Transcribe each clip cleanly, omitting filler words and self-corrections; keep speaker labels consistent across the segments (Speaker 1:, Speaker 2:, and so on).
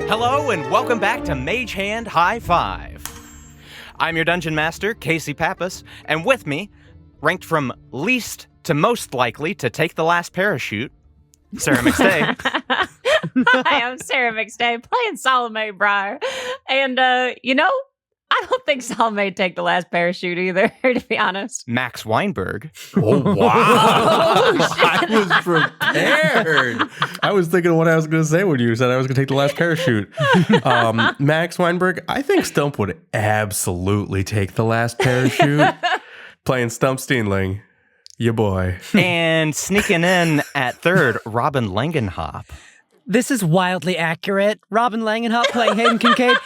Speaker 1: Hello and welcome back to Mage Hand High Five. I'm your Dungeon Master, Casey Pappas, and with me, ranked from least to most likely to take the last parachute, Sarah McStay.
Speaker 2: Hi, I'm Sarah McStay, playing Salome Briar. And, I don't think Salome would take the last parachute either, to be honest.
Speaker 1: Max Weinberg.
Speaker 3: Oh, wow. I was prepared. I was thinking of what I was going to say when you said I was going to take the last parachute. Max Weinberg, I think Stuhmp would absolutely take the last parachute. Playing Stuhmp Steenling. Ya boy.
Speaker 1: And sneaking in at third, Robin Langenhop.
Speaker 4: This is wildly accurate. Robin Langenhop playing Hayden Kincaid.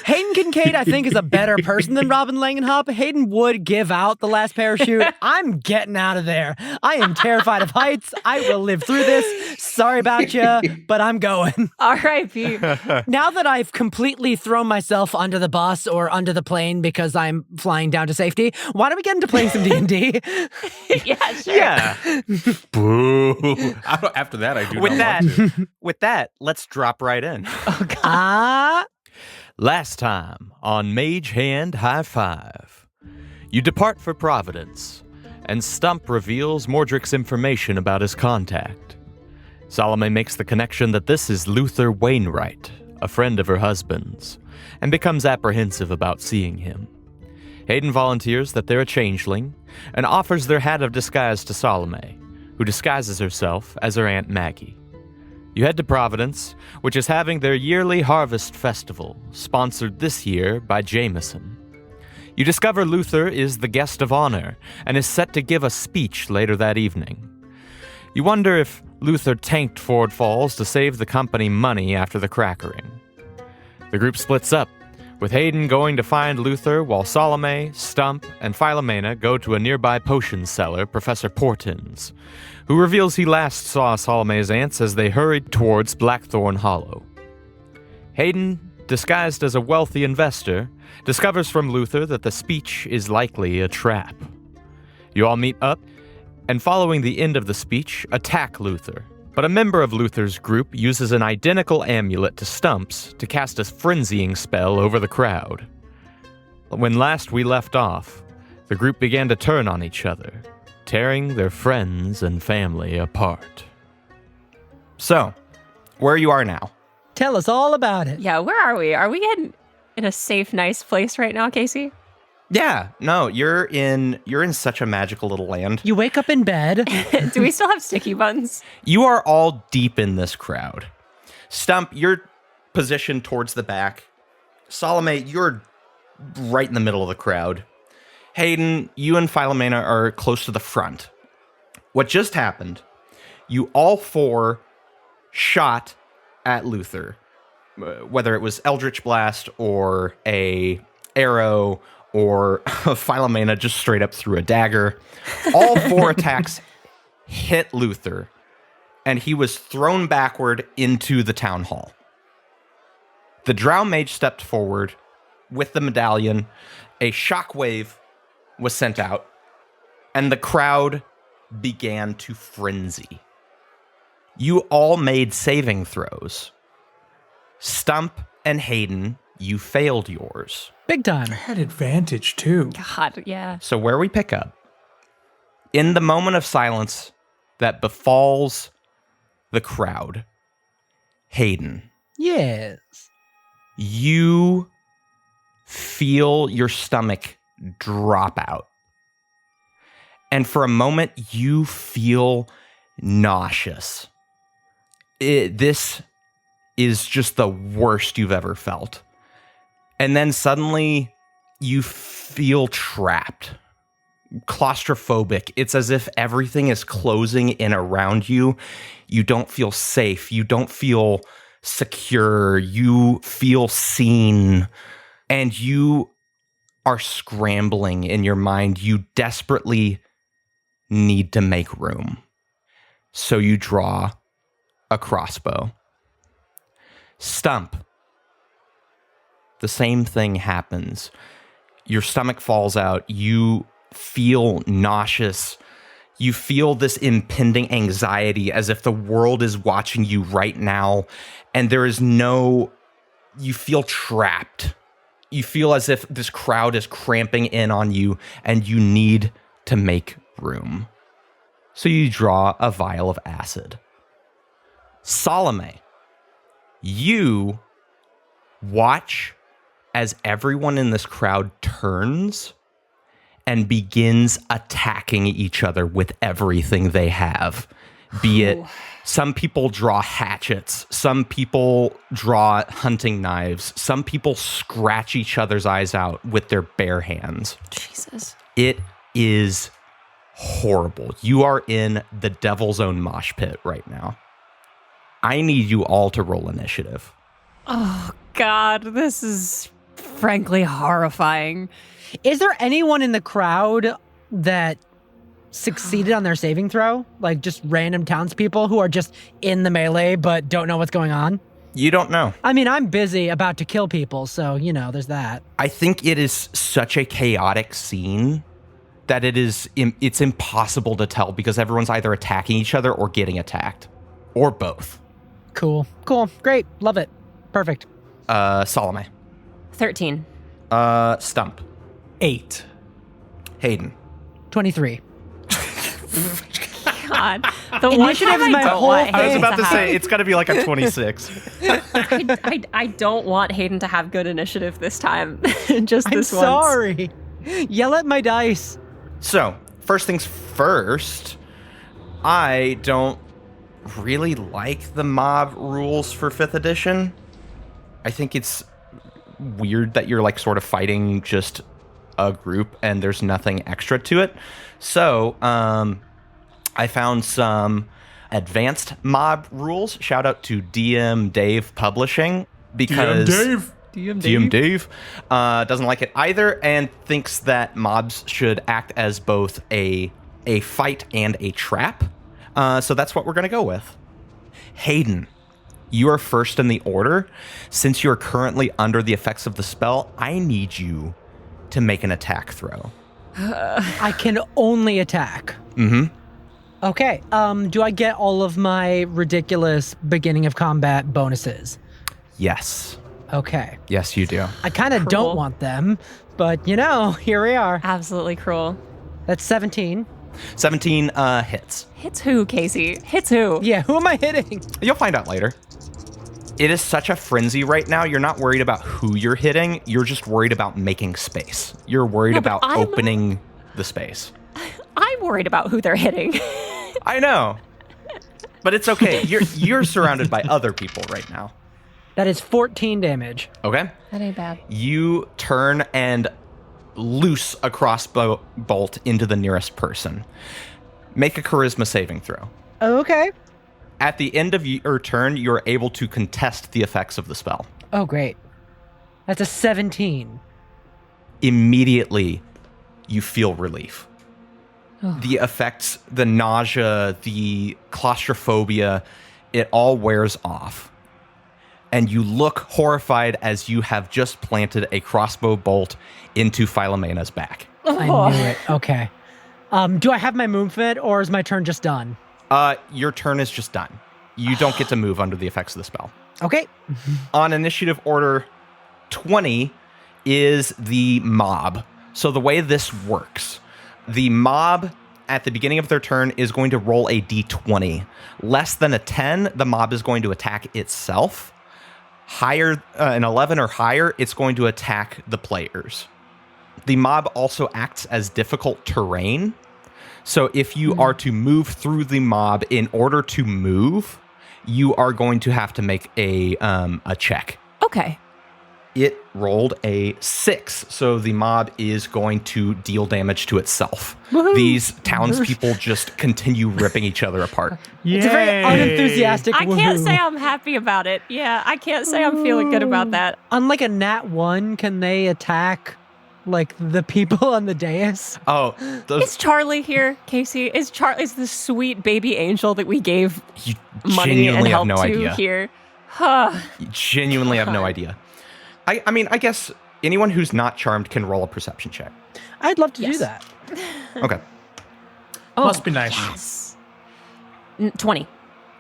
Speaker 4: Hayden Kincaid, I think, is a better person than Robin Langenhop. Hayden would give out the last parachute. I'm getting out of there. I am terrified of heights. I will live through this. Sorry about you, but I'm going.
Speaker 2: R.I.P.
Speaker 4: Now that I've completely thrown myself under the bus or under the plane because I'm flying down to safety, why don't we get into playing some D&D?
Speaker 2: Yeah, sure.
Speaker 1: Yeah.
Speaker 3: Boo. After that, I do
Speaker 1: With
Speaker 3: not
Speaker 1: that,
Speaker 3: want to.
Speaker 1: with that, let's drop right in.
Speaker 2: Oh, God.
Speaker 1: Last time on Mage Hand High Five, you depart for Providence, and Stuhmp reveals Mordrick's information about his contact. Salome makes the connection that this is Luther Wainwright, a friend of her husband's, and becomes apprehensive about seeing him. Hayden volunteers that they're a changeling, and offers their hat of disguise to Salome, who disguises herself as her Aunt Maggie. You head to Providence, which is having their yearly harvest festival, sponsored this year by Jameson. You discover Luther is the guest of honor and is set to give a speech later that evening. You wonder if Luther tanked Ford Falls to save the company money after the crackering. The group splits up, with Hayden going to find Luther while Salome, Stuhmp, and Philomena go to a nearby potion seller, Professor Portins, who reveals he last saw Salome's aunts as they hurried towards Blackthorn Hollow. Hayden, disguised as a wealthy investor, discovers from Luther that the speech is likely a trap. You all meet up, and following the end of the speech, attack Luther. But a member of Luther's group uses an identical amulet to Stump's to cast a frenzying spell over the crowd. When last we left off, the group began to turn on each other, tearing their friends and family apart. So, where you are now?
Speaker 4: Tell us all about it.
Speaker 2: Yeah, where are we? Are we in a safe, nice place right now, Casey?
Speaker 1: Yeah, no, you're in such a magical little land.
Speaker 4: You wake up in bed.
Speaker 2: Do we still have sticky buttons?
Speaker 1: You are all deep in this crowd. Stuhmp, you're positioned towards the back. Salome, you're right in the middle of the crowd. Hayden, you and Philomena are close to the front. What just happened, you all four shot at Luther, whether it was Eldritch Blast or a arrow or Philomena just straight up threw a dagger. All four attacks hit Luther, and he was thrown backward into the town hall. The Drow Mage stepped forward with the medallion. A shockwave was sent out, and the crowd began to frenzy. You all made saving throws. Stuhmp and Hayden, you failed yours.
Speaker 4: Big time.
Speaker 5: I had advantage, too.
Speaker 2: God, yeah.
Speaker 1: So where we pick up, in the moment of silence that befalls the crowd, Hayden,
Speaker 4: Yes.
Speaker 1: you feel your stomach drop out. And for a moment, you feel nauseous. This is just the worst you've ever felt. And then suddenly, you feel trapped, claustrophobic. It's as if everything is closing in around you. You don't feel safe. You don't feel secure. You feel seen. And you are scrambling in your mind. You desperately need to make room. So you draw a crossbow. Stuhmp. The same thing happens. Your stomach falls out. You feel nauseous. You feel this impending anxiety as if the world is watching you right now, and there is no
Speaker 6: you feel trapped. You feel as if this crowd is cramping in on you and you need to make room. So you draw a vial of acid. Salome, you watch as everyone in this crowd turns and begins attacking each other with everything they have. Be it some people draw hatchets, some people draw hunting knives, some people scratch each other's eyes out with their bare hands.
Speaker 2: Jesus.
Speaker 6: It is horrible. You are in the devil's own mosh pit right now. I need you all to roll initiative.
Speaker 2: Oh, God, this is frankly horrifying.
Speaker 4: Is there anyone in the crowd that succeeded on their saving throw? Like just random townspeople who are just in the melee but don't know what's going on?
Speaker 6: You don't know.
Speaker 4: I mean, I'm busy about to kill people, so, there's that.
Speaker 6: I think it is such a chaotic scene that it's impossible to tell because everyone's either attacking each other or getting attacked. Or both.
Speaker 4: Cool. Great. Love it. Perfect.
Speaker 6: Salome.
Speaker 2: 13.
Speaker 6: Stuhmp.
Speaker 5: 8.
Speaker 6: Hayden.
Speaker 4: 23.
Speaker 2: God. The one
Speaker 4: Initiative
Speaker 2: time
Speaker 4: is my
Speaker 2: I don't
Speaker 4: whole
Speaker 2: want
Speaker 4: thing.
Speaker 6: I was
Speaker 2: Hayden
Speaker 6: about to
Speaker 2: have-
Speaker 6: say, it's got to be like a 26.
Speaker 2: I don't want Hayden to have good initiative this time. Just
Speaker 4: I'm
Speaker 2: this once.
Speaker 4: sorry. Yell at my dice.
Speaker 6: So, first things first, I don't really like the mob rules for 5th edition. I think it's weird that you're like sort of fighting just a group and there's nothing extra to it. So, I found some advanced mob rules. Shout out to DM Dave Publishing because DM Dave doesn't like it either and thinks that mobs should act as both a fight and a trap. So that's what we're going to go with. Hayden, you are first in the order. Since you're currently under the effects of the spell, I need you to make an attack throw.
Speaker 4: I can only attack.
Speaker 6: Mm-hmm.
Speaker 4: Okay. Do I get all of my ridiculous beginning of combat bonuses?
Speaker 6: Yes.
Speaker 4: Okay.
Speaker 6: Yes, you do.
Speaker 4: I kind of don't want them, but here we are.
Speaker 2: Absolutely cruel.
Speaker 4: That's 17.
Speaker 6: 17 hits.
Speaker 2: Hits who, Casey? Hits who?
Speaker 4: Yeah, who am I hitting?
Speaker 6: You'll find out later. It is such a frenzy right now. You're not worried about who you're hitting. You're just worried about making space. You're worried
Speaker 2: No, but
Speaker 6: about opening the space.
Speaker 2: I'm worried about who they're hitting.
Speaker 6: I know. But it's okay. You're surrounded by other people right now.
Speaker 4: That is 14 damage.
Speaker 6: Okay?
Speaker 2: That ain't bad.
Speaker 6: You turn and loose a crossbow bolt into the nearest person. Make a charisma saving throw.
Speaker 4: Okay.
Speaker 6: At the end of your turn, you're able to contest the effects of the spell.
Speaker 4: Oh, great. That's a 17.
Speaker 6: Immediately, you feel relief. The effects, the nausea, the claustrophobia, it all wears off. And you look horrified as you have just planted a crossbow bolt into Philomena's back.
Speaker 4: I knew it. Okay. Do I have my movement or is my turn just done?
Speaker 6: Your turn is just done. You don't get to move under the effects of the spell.
Speaker 4: Okay.
Speaker 6: On initiative order 20 is the mob. So the way this works, the mob at the beginning of their turn is going to roll a d20. Less than a 10, the mob is going to attack itself. Higher, an 11 or higher, it's going to attack the players. The mob also acts as difficult terrain. So if you are to move through the mob, in order to move, you are going to have to make a check.
Speaker 2: Okay.
Speaker 6: It rolled a 6, so the mob is going to deal damage to itself.
Speaker 2: Woohoo.
Speaker 6: These townspeople just continue ripping each other apart.
Speaker 4: It's a very unenthusiastic
Speaker 2: I can't
Speaker 4: woohoo.
Speaker 2: say I'm happy about it. Yeah, I can't say I'm feeling good about that.
Speaker 4: Unlike a nat 1, can they attack like the people on the dais?
Speaker 6: Oh,
Speaker 2: Is Charlie here, Casey? Is the sweet baby angel that we gave
Speaker 6: you
Speaker 2: money and
Speaker 6: genuinely have
Speaker 2: help
Speaker 6: no
Speaker 2: to
Speaker 6: idea.
Speaker 2: here? Huh.
Speaker 6: You genuinely have no idea. I mean, I guess anyone who's not charmed can roll a perception check.
Speaker 4: I'd love to do
Speaker 2: Yes.
Speaker 4: that.
Speaker 6: Okay.
Speaker 5: Must be nice.
Speaker 2: Yes. 20.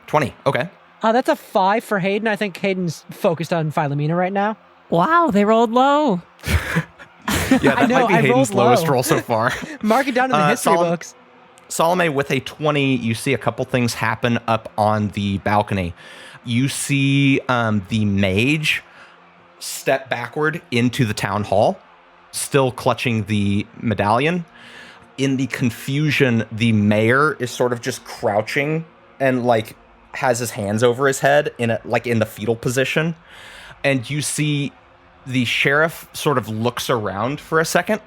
Speaker 6: 20. Okay.
Speaker 4: That's a 5 for Hayden. I think Hayden's focused on Philomena right now.
Speaker 2: Wow, they rolled low.
Speaker 6: Yeah, that
Speaker 4: know,
Speaker 6: might be
Speaker 4: I
Speaker 6: Hayden's
Speaker 4: rolled
Speaker 6: lowest
Speaker 4: low.
Speaker 6: roll so far.
Speaker 4: Mark it down in the history books.
Speaker 6: Salome, with a 20, you see a couple things happen up on the balcony. You see the mage step backward into the town hall, still clutching the medallion. In the confusion, the mayor is sort of just crouching and like has his hands over his head in the fetal position. And you see the sheriff sort of looks around for a second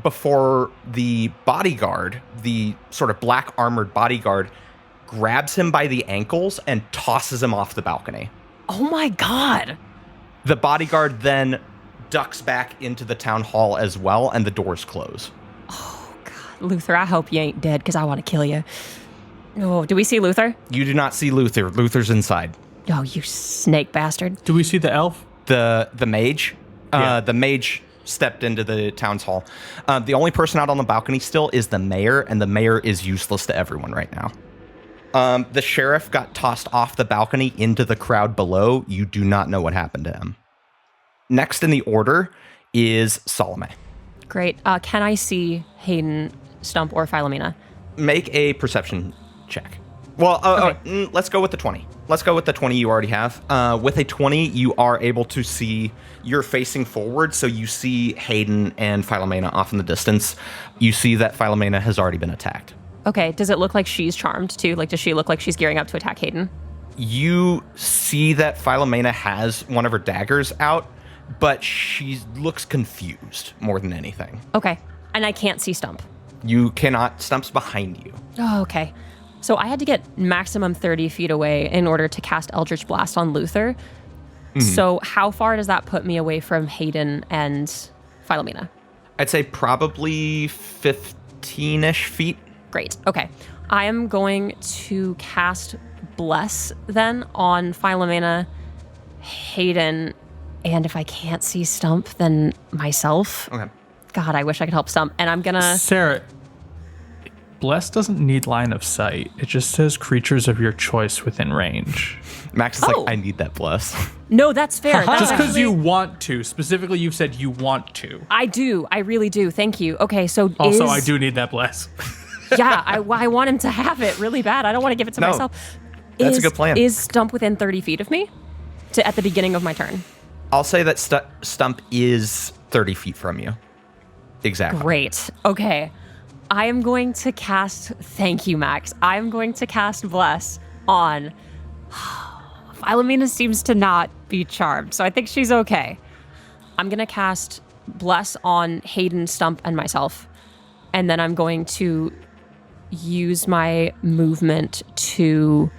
Speaker 6: before the bodyguard, the sort of black armored bodyguard, grabs him by the ankles and tosses him off the balcony.
Speaker 2: Oh my God.
Speaker 6: The bodyguard then ducks back into the town hall as well, and the doors close.
Speaker 2: Oh God. Luther, I hope you ain't dead because I want to kill you. Oh, do we see Luther?
Speaker 6: You do not see Luther. Luther's inside.
Speaker 2: Oh, you snake bastard.
Speaker 5: Do we see the elf?
Speaker 6: The mage?
Speaker 5: Yeah.
Speaker 6: The mage stepped into the town's hall. The only person out on the balcony still is the mayor, and the mayor is useless to everyone right now. The sheriff got tossed off the balcony into the crowd below. You do not know what happened to him. Next in the order is Salome.
Speaker 2: Great. Can I see Hayden, Stuhmp, or Philomena?
Speaker 6: Make a perception check. Well, let's go with the 20. Let's go with the 20 you already have. With a 20, you are able to see, you're facing forward, so you see Hayden and Philomena off in the distance. You see that Philomena has already been attacked.
Speaker 2: Okay, does it look like she's charmed too? Like, does she look like she's gearing up to attack Hayden?
Speaker 6: You see that Philomena has one of her daggers out, but she looks confused more than anything.
Speaker 2: Okay, and I can't see Stuhmp.
Speaker 6: You cannot. Stump's behind you.
Speaker 2: Oh, okay. So I had to get maximum 30 feet away in order to cast Eldritch Blast on Luther. So how far does that put me away from Hayden and Philomena?
Speaker 6: I'd say probably 15-ish feet.
Speaker 2: Great. Okay. I am going to cast Bless then on Philomena, Hayden, and if I can't see Stuhmp, then myself.
Speaker 6: Okay.
Speaker 2: God, I wish I could help Stuhmp. And I'm gonna...
Speaker 5: Sarah, Bless doesn't need line of sight. It just says creatures of your choice within range.
Speaker 6: Max is
Speaker 2: Oh.
Speaker 6: like, I need that bless.
Speaker 2: No, that's fair. That's
Speaker 5: Just because
Speaker 2: actually-
Speaker 5: you want to. Specifically, you've said you want to.
Speaker 2: I do. I really do. Thank you. Okay, so
Speaker 5: Also, I do need that Bless.
Speaker 2: Yeah, I want him to have it really bad. I don't want to give it to
Speaker 6: No,
Speaker 2: myself.
Speaker 6: that's a good plan.
Speaker 2: Is Stuhmp within 30 feet of me at the beginning of my turn?
Speaker 6: I'll say that Stuhmp is 30 feet from you. Exactly.
Speaker 2: Great. Okay. I am going to cast... Thank you, Max. I'm going to cast Bless on... Philomena seems to not be charmed, so I think she's okay. I'm going to cast Bless on Hayden, Stuhmp, and myself. And then I'm going to use my movement to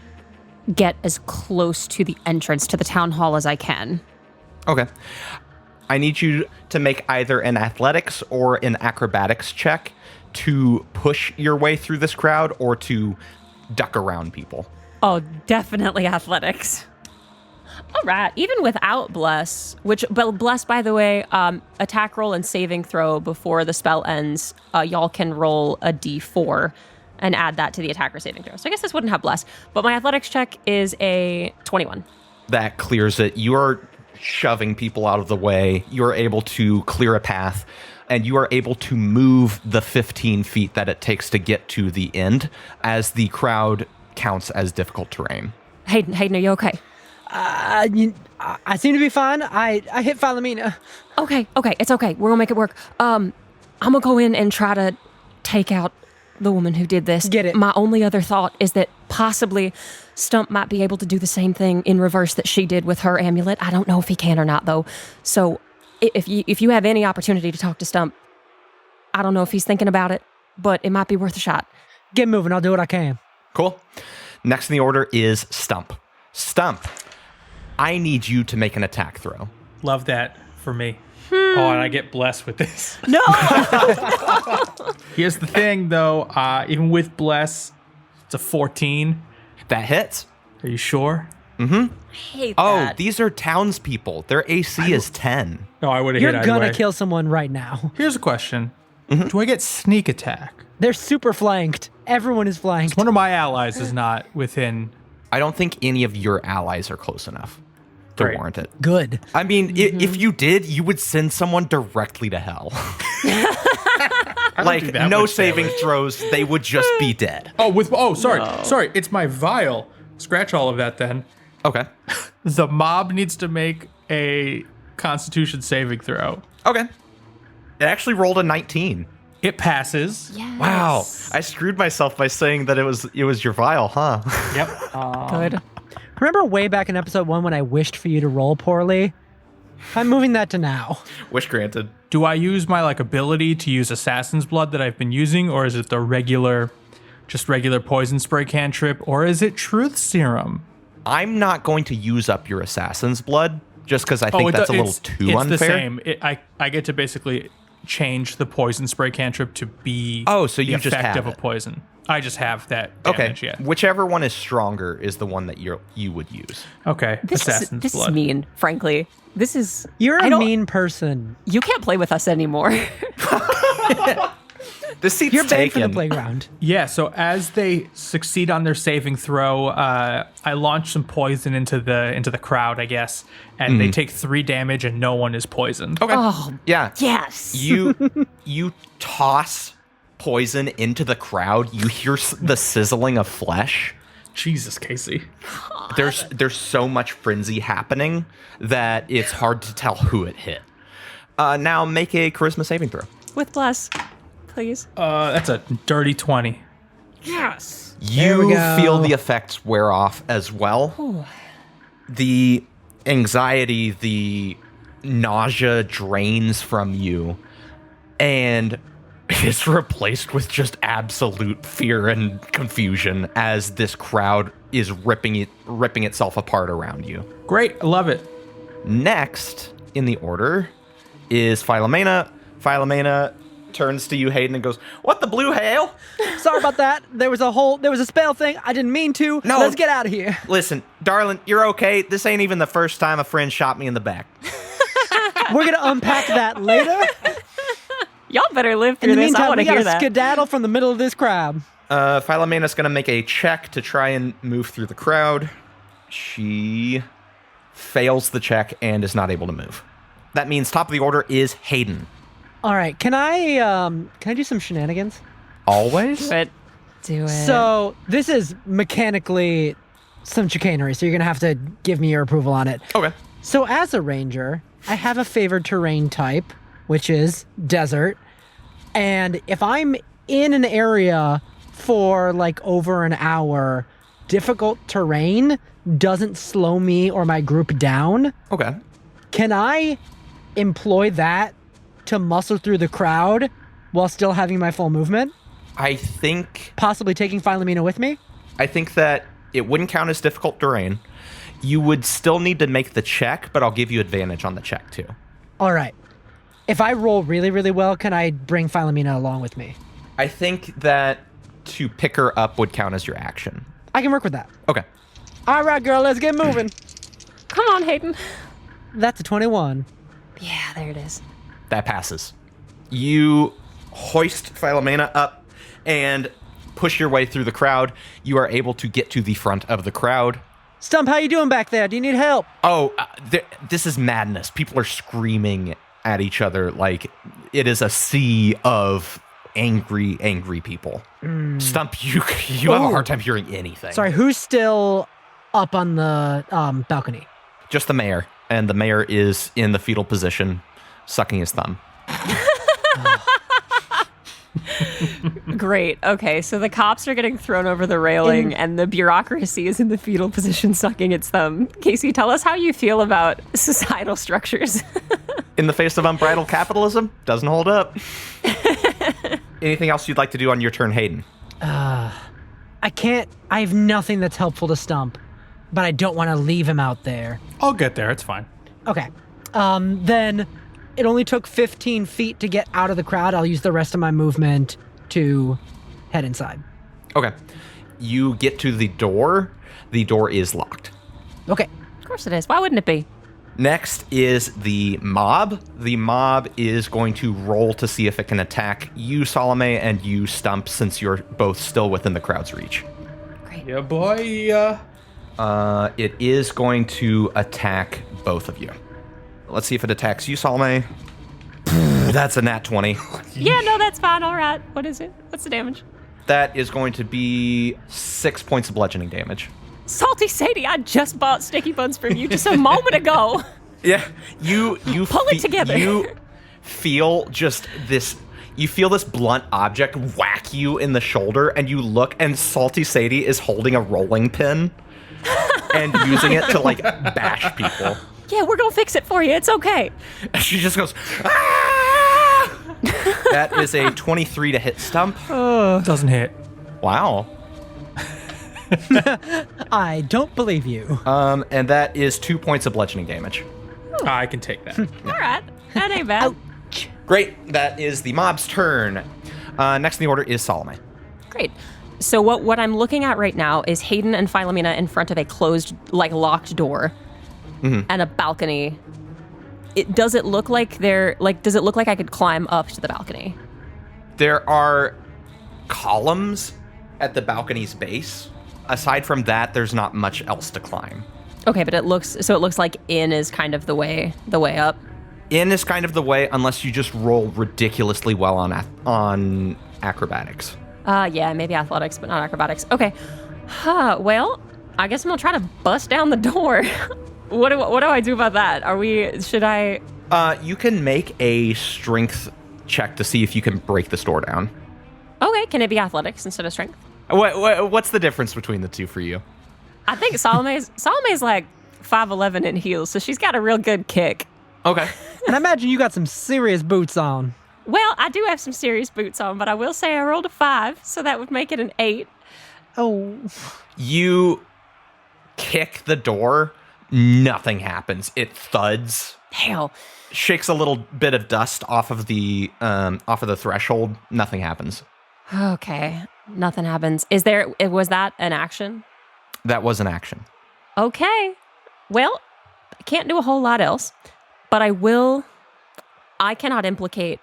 Speaker 2: get as close to the entrance to the town hall as I can.
Speaker 6: Okay. I need you to make either an athletics or an acrobatics check to push your way through this crowd or to duck around people.
Speaker 2: Oh, definitely athletics. All right. Even without Bless, but Bless, by the way, attack roll and saving throw before the spell ends, y'all can roll a d4 and add that to the attack or saving throw. So I guess this wouldn't have Bless, but my athletics check is a 21.
Speaker 6: That clears it. You are shoving people out of the way. You are able to clear a path, and you are able to move the 15 feet that it takes to get to the end, as the crowd counts as difficult terrain.
Speaker 2: Hayden, are you okay?
Speaker 4: I seem to be fine. I hit Philomena.
Speaker 2: Okay, it's okay. We're gonna make it work. I'm gonna go in and try to take out the woman who did this.
Speaker 4: Get it.
Speaker 2: My only other thought is that possibly Stuhmp might be able to do the same thing in reverse that she did with her amulet. I don't know if he can or not, though. So if you have any opportunity to talk to Stuhmp, I don't know if he's thinking about it, but it might be worth a shot.
Speaker 4: Get moving. I'll do what I can.
Speaker 6: Cool. Next in the order is Stuhmp. Stuhmp, I need you to make an attack throw.
Speaker 5: Love that for me. Oh, and I get blessed with this.
Speaker 2: No!
Speaker 5: Here's the thing, though. Even with bless, it's a 14.
Speaker 6: That hits.
Speaker 5: Are you sure?
Speaker 2: Hate
Speaker 6: Oh,
Speaker 2: that.
Speaker 6: these are townspeople. Their AC is 10.
Speaker 5: No, I would have
Speaker 4: You're
Speaker 5: hit either
Speaker 4: gonna
Speaker 5: way.
Speaker 4: kill someone right now.
Speaker 5: Here's a question. Do I get sneak attack?
Speaker 4: They're super flanked. Everyone is flanked.
Speaker 5: One of my allies is not within
Speaker 6: I don't think any of your allies are close enough to
Speaker 5: Great.
Speaker 6: warrant it.
Speaker 4: Good.
Speaker 6: I mean, if you did, you would send someone directly to hell. Like,
Speaker 5: that
Speaker 6: no
Speaker 5: much
Speaker 6: saving
Speaker 5: damage.
Speaker 6: throws, they would just be dead.
Speaker 5: Sorry, it's my vial. Scratch all of that then.
Speaker 6: Okay.
Speaker 5: The mob needs to make a Constitution saving throw.
Speaker 6: Okay. It actually rolled a 19.
Speaker 5: It passes.
Speaker 2: Yes.
Speaker 6: Wow. I screwed myself by saying that it was your vial, huh?
Speaker 5: Yep.
Speaker 2: Good.
Speaker 4: Remember way back in episode 1 when I wished for you to roll poorly? I'm moving that to now.
Speaker 6: Wish granted.
Speaker 5: Do I use my ability to use Assassin's Blood that I've been using, or is it the regular poison spray cantrip, or is it Truth Serum?
Speaker 6: I'm not going to use up your assassin's blood just because I think that's a little too
Speaker 5: it's
Speaker 6: unfair.
Speaker 5: the same. I get to basically change the poison spray cantrip to be
Speaker 6: Oh, so
Speaker 5: the
Speaker 6: you just
Speaker 5: effect
Speaker 6: have
Speaker 5: of a
Speaker 6: it.
Speaker 5: poison. I just have that
Speaker 6: Okay.
Speaker 5: damage, yeah.
Speaker 6: Whichever one is stronger is the one that you would use.
Speaker 5: Okay,
Speaker 2: This
Speaker 5: Assassin's
Speaker 2: is
Speaker 5: Blood.
Speaker 2: mean, frankly. This is.
Speaker 4: You're
Speaker 2: I
Speaker 4: a
Speaker 2: don't-
Speaker 4: mean person.
Speaker 2: You can't play with us anymore.
Speaker 6: This seat's
Speaker 4: You're banned from the
Speaker 6: taken.
Speaker 4: playground.
Speaker 5: Yeah, so as they succeed on their saving throw, I launch some poison into the crowd, I guess, and they take 3 damage and no one is poisoned.
Speaker 6: Okay.
Speaker 2: Oh,
Speaker 6: Yeah.
Speaker 2: yes.
Speaker 6: You toss poison into the crowd. You hear the sizzling of flesh.
Speaker 5: Jesus, Casey.
Speaker 6: There's so much frenzy happening that it's hard to tell who it hit. Now make a charisma saving throw.
Speaker 2: With bless, please.
Speaker 5: That's a dirty 20.
Speaker 2: Yes.
Speaker 4: There we
Speaker 6: You
Speaker 4: go.
Speaker 6: feel the effects wear off as well. The anxiety, the nausea drains from you, and is replaced with just absolute fear and confusion as this crowd is ripping itself apart around you.
Speaker 5: Great, I love it.
Speaker 6: Next in the order is Philomena. Philomena turns to you, Hayden, and goes, "What the blue hell?"
Speaker 4: Sorry about that. There was a spell thing. I didn't mean to.
Speaker 6: No.
Speaker 4: Let's get out of here.
Speaker 6: Listen, darling, you're okay. This ain't even the first time a friend shot me in the back.
Speaker 4: We're going to unpack that later.
Speaker 2: Y'all better live
Speaker 4: In
Speaker 2: through
Speaker 4: the
Speaker 2: this. I
Speaker 4: meantime,
Speaker 2: want
Speaker 4: we
Speaker 2: to
Speaker 4: got
Speaker 2: hear
Speaker 4: to
Speaker 2: that.
Speaker 4: skedaddle from the middle of this crowd.
Speaker 6: Philomena's going to make a check to try and move through the crowd. She fails the check and is not able to move. That means top of the order is Hayden.
Speaker 4: All right. Can I do some shenanigans?
Speaker 6: Always?
Speaker 2: Do it.
Speaker 4: So this is mechanically some chicanery, so you're going to have to give me your approval on it.
Speaker 6: Okay.
Speaker 4: So as a ranger, I have a favored terrain type, which is desert. And if I'm in an area for over an hour, difficult terrain doesn't slow me or my group down.
Speaker 6: Okay.
Speaker 4: Can I employ that to muscle through the crowd while still having my full movement?
Speaker 6: I think
Speaker 4: Possibly taking Philomena with me?
Speaker 6: that it wouldn't count as difficult terrain. You would still need to make the check, but I'll give you advantage on the check too.
Speaker 4: All right. If I roll really, really well, can I bring Philomena along with me?
Speaker 6: I think that to pick her up would count as your action.
Speaker 4: I can work with that.
Speaker 6: Okay.
Speaker 4: All right, girl, let's get moving.
Speaker 2: Come on, Hayden.
Speaker 4: That's a 21.
Speaker 2: Yeah, there it is.
Speaker 6: That passes. You hoist Philomena up and push your way through the crowd. You are able to get to the front of the crowd.
Speaker 4: Stuhmp, how you doing back there? Do you need help?
Speaker 6: Oh, this is madness. People are screaming at each other like it is a sea of angry people. Stuhmp, you have a hard time hearing anything.
Speaker 4: Sorry, who's still up on the balcony?
Speaker 6: Just the mayor. And the mayor is in the fetal position, sucking his thumb.
Speaker 2: Great. Okay, so the cops are getting thrown over the railing, and the bureaucracy is in the fetal position, sucking its thumb. Casey, tell us how you feel about societal structures.
Speaker 6: In the face of unbridled capitalism, doesn't hold up. Anything else you'd like to do on your turn, Hayden?
Speaker 4: I have nothing that's helpful to Stuhmp, but I don't want to leave him out there.
Speaker 5: I'll get there, it's fine.
Speaker 4: Okay. Then it only took 15 feet to get out of the crowd. I'll use the rest of my movement to head inside.
Speaker 6: Okay. You get to the door. The door is locked.
Speaker 4: Okay.
Speaker 2: Of course it is. Why wouldn't it be?
Speaker 6: Next is the mob. The mob is going to roll to see if it can attack you, Salome, and you, Stuhmp, since you're both still within the crowd's reach.
Speaker 2: Great.
Speaker 5: Yeah, boy.
Speaker 6: It is going to attack both of you. Let's see if it attacks you, Salome. That's a nat 20.
Speaker 2: Yeah, no, that's fine. All right. What is it? What's the damage?
Speaker 6: That is going to be 6 points of bludgeoning damage.
Speaker 2: Salty Sadie, I just bought sticky buns from you just a moment ago.
Speaker 6: Yeah, you
Speaker 2: Pull it together.
Speaker 6: You feel just this. You feel this blunt object whack you in the shoulder, and you look, and Salty Sadie is holding a rolling pin and using it to like bash people.
Speaker 2: Yeah, we're gonna fix it for you. It's okay.
Speaker 6: She just goes. Ah! That is a 23 to hit Stuhmp.
Speaker 5: Doesn't hit.
Speaker 6: Wow.
Speaker 4: I don't believe you.
Speaker 6: And that is 2 points of bludgeoning damage.
Speaker 5: I can take that.
Speaker 2: All right. That ain't bad.
Speaker 6: Great. That is the mob's turn. Next in the order is Salome.
Speaker 2: Great. So what I'm looking at right now is Hayden and Philomena in front of a closed, like locked door and a balcony. Does it look like I could climb up to the balcony?
Speaker 6: There are columns at the balcony's base. Aside from that, there's not much else to climb.
Speaker 2: Okay, but it looks like in is kind of the way up.
Speaker 6: In is kind of the way, unless you just roll ridiculously well on acrobatics.
Speaker 2: Yeah, maybe athletics, but not acrobatics. Okay. Well, I guess I'm gonna try to bust down the door. What do I do about that? Should I?
Speaker 6: You can make a strength check to see if you can break this door down.
Speaker 2: Okay, can it be athletics instead of strength?
Speaker 6: What's the difference between the two for you?
Speaker 2: I think Salome's like 5'11" in heels, so she's got a real good kick.
Speaker 6: Okay.
Speaker 4: And I imagine you got some serious boots on.
Speaker 2: Well, I do have some serious boots on, but I will say I rolled a 5, so that would make it an 8.
Speaker 4: Oh.
Speaker 6: You kick the door, nothing happens. It thuds,
Speaker 2: Hell.
Speaker 6: shakes a little bit of dust off of the threshold. Nothing happens.
Speaker 2: Okay, nothing happens. Was that an action?
Speaker 6: That was an action.
Speaker 2: Okay. Well, I can't do a whole lot else, but I cannot implicate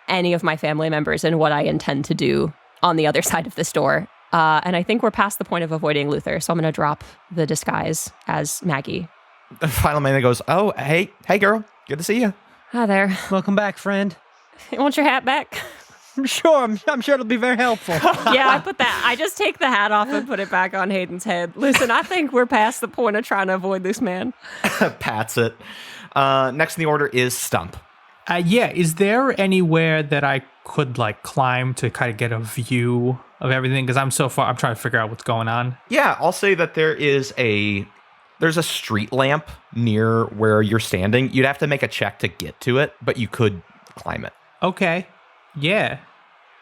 Speaker 2: any of my family members in what I intend to do on the other side of this door. And I think we're past the point of avoiding Luther, so I'm going to drop the disguise as Maggie.
Speaker 6: Philomena goes, "Oh, hey girl. Good to see you."
Speaker 2: Hi there.
Speaker 4: Welcome back, friend.
Speaker 2: You want your hat back?
Speaker 4: Sure, I'm sure it'll be very helpful.
Speaker 2: Yeah, I just take the hat off and put it back on Hayden's head. Listen, I think we're past the point of trying to avoid this man.
Speaker 6: Pats it. Next in the order is Stuhmp.
Speaker 5: Yeah, is there anywhere that I could like climb to kind of get a view of everything? Because I'm trying to figure out what's going on.
Speaker 6: Yeah, I'll say that there's a street lamp near where you're standing. You'd have to make a check to get to it, but you could climb it.
Speaker 5: Okay. Yeah.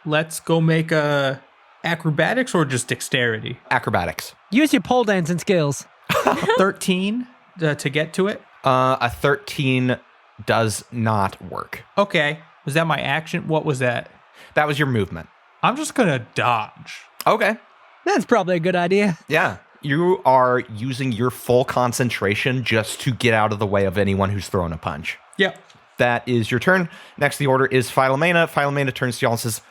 Speaker 5: Let's go make a acrobatics or just dexterity.
Speaker 6: Acrobatics.
Speaker 4: Use your pole dancing skills.
Speaker 5: 13 to get to it.
Speaker 6: A 13 does not work.
Speaker 5: Okay. Was that my action? What was that?
Speaker 6: That was your movement.
Speaker 5: I'm just going to dodge.
Speaker 6: Okay.
Speaker 4: That's probably a good idea.
Speaker 6: Yeah. You are using your full concentration just to get out of the way of anyone who's throwing a punch.
Speaker 5: Yep.
Speaker 6: That is your turn. Next in the order is Philomena. Philomena turns to y'all and says,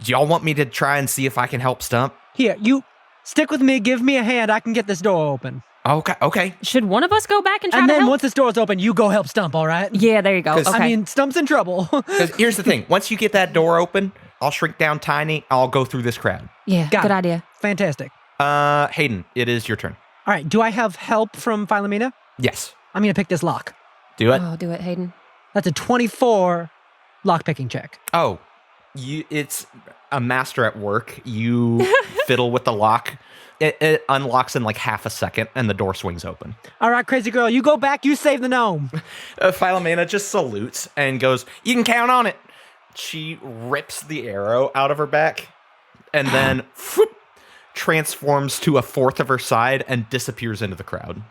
Speaker 6: "Do y'all want me to try and see if I can help Stuhmp?"
Speaker 4: Here, you stick with me. Give me a hand. I can get this door open.
Speaker 6: Okay.
Speaker 2: Should one of us go back and try
Speaker 4: And
Speaker 2: to
Speaker 4: then
Speaker 2: help?
Speaker 4: once this door's open, you go help Stuhmp, all right?
Speaker 2: Yeah, there you go.
Speaker 6: 'Cause-
Speaker 2: Okay.
Speaker 4: I mean, Stump's in trouble.
Speaker 6: Because here's the thing. Once you get that door open, I'll shrink down tiny. I'll go through this crowd.
Speaker 2: yeah,
Speaker 4: Got
Speaker 2: good
Speaker 4: it.
Speaker 2: idea.
Speaker 4: Fantastic.
Speaker 6: Hayden, it is your turn.
Speaker 4: All right, do I have help from Philomena?
Speaker 6: Yes.
Speaker 4: I'm going to pick this lock.
Speaker 6: Do it.
Speaker 2: Oh, do it, Hayden.
Speaker 4: That's a 24 lock-picking check.
Speaker 6: Oh, it's a master at work. You fiddle with the lock. It unlocks in like half a second, and the door swings open.
Speaker 4: All right, crazy girl, you go back, you save the gnome.
Speaker 6: Philomena just salutes and goes, "You can count on it." She rips the arrow out of her back, and then whoop, transforms to a fourth of her side and disappears into the crowd.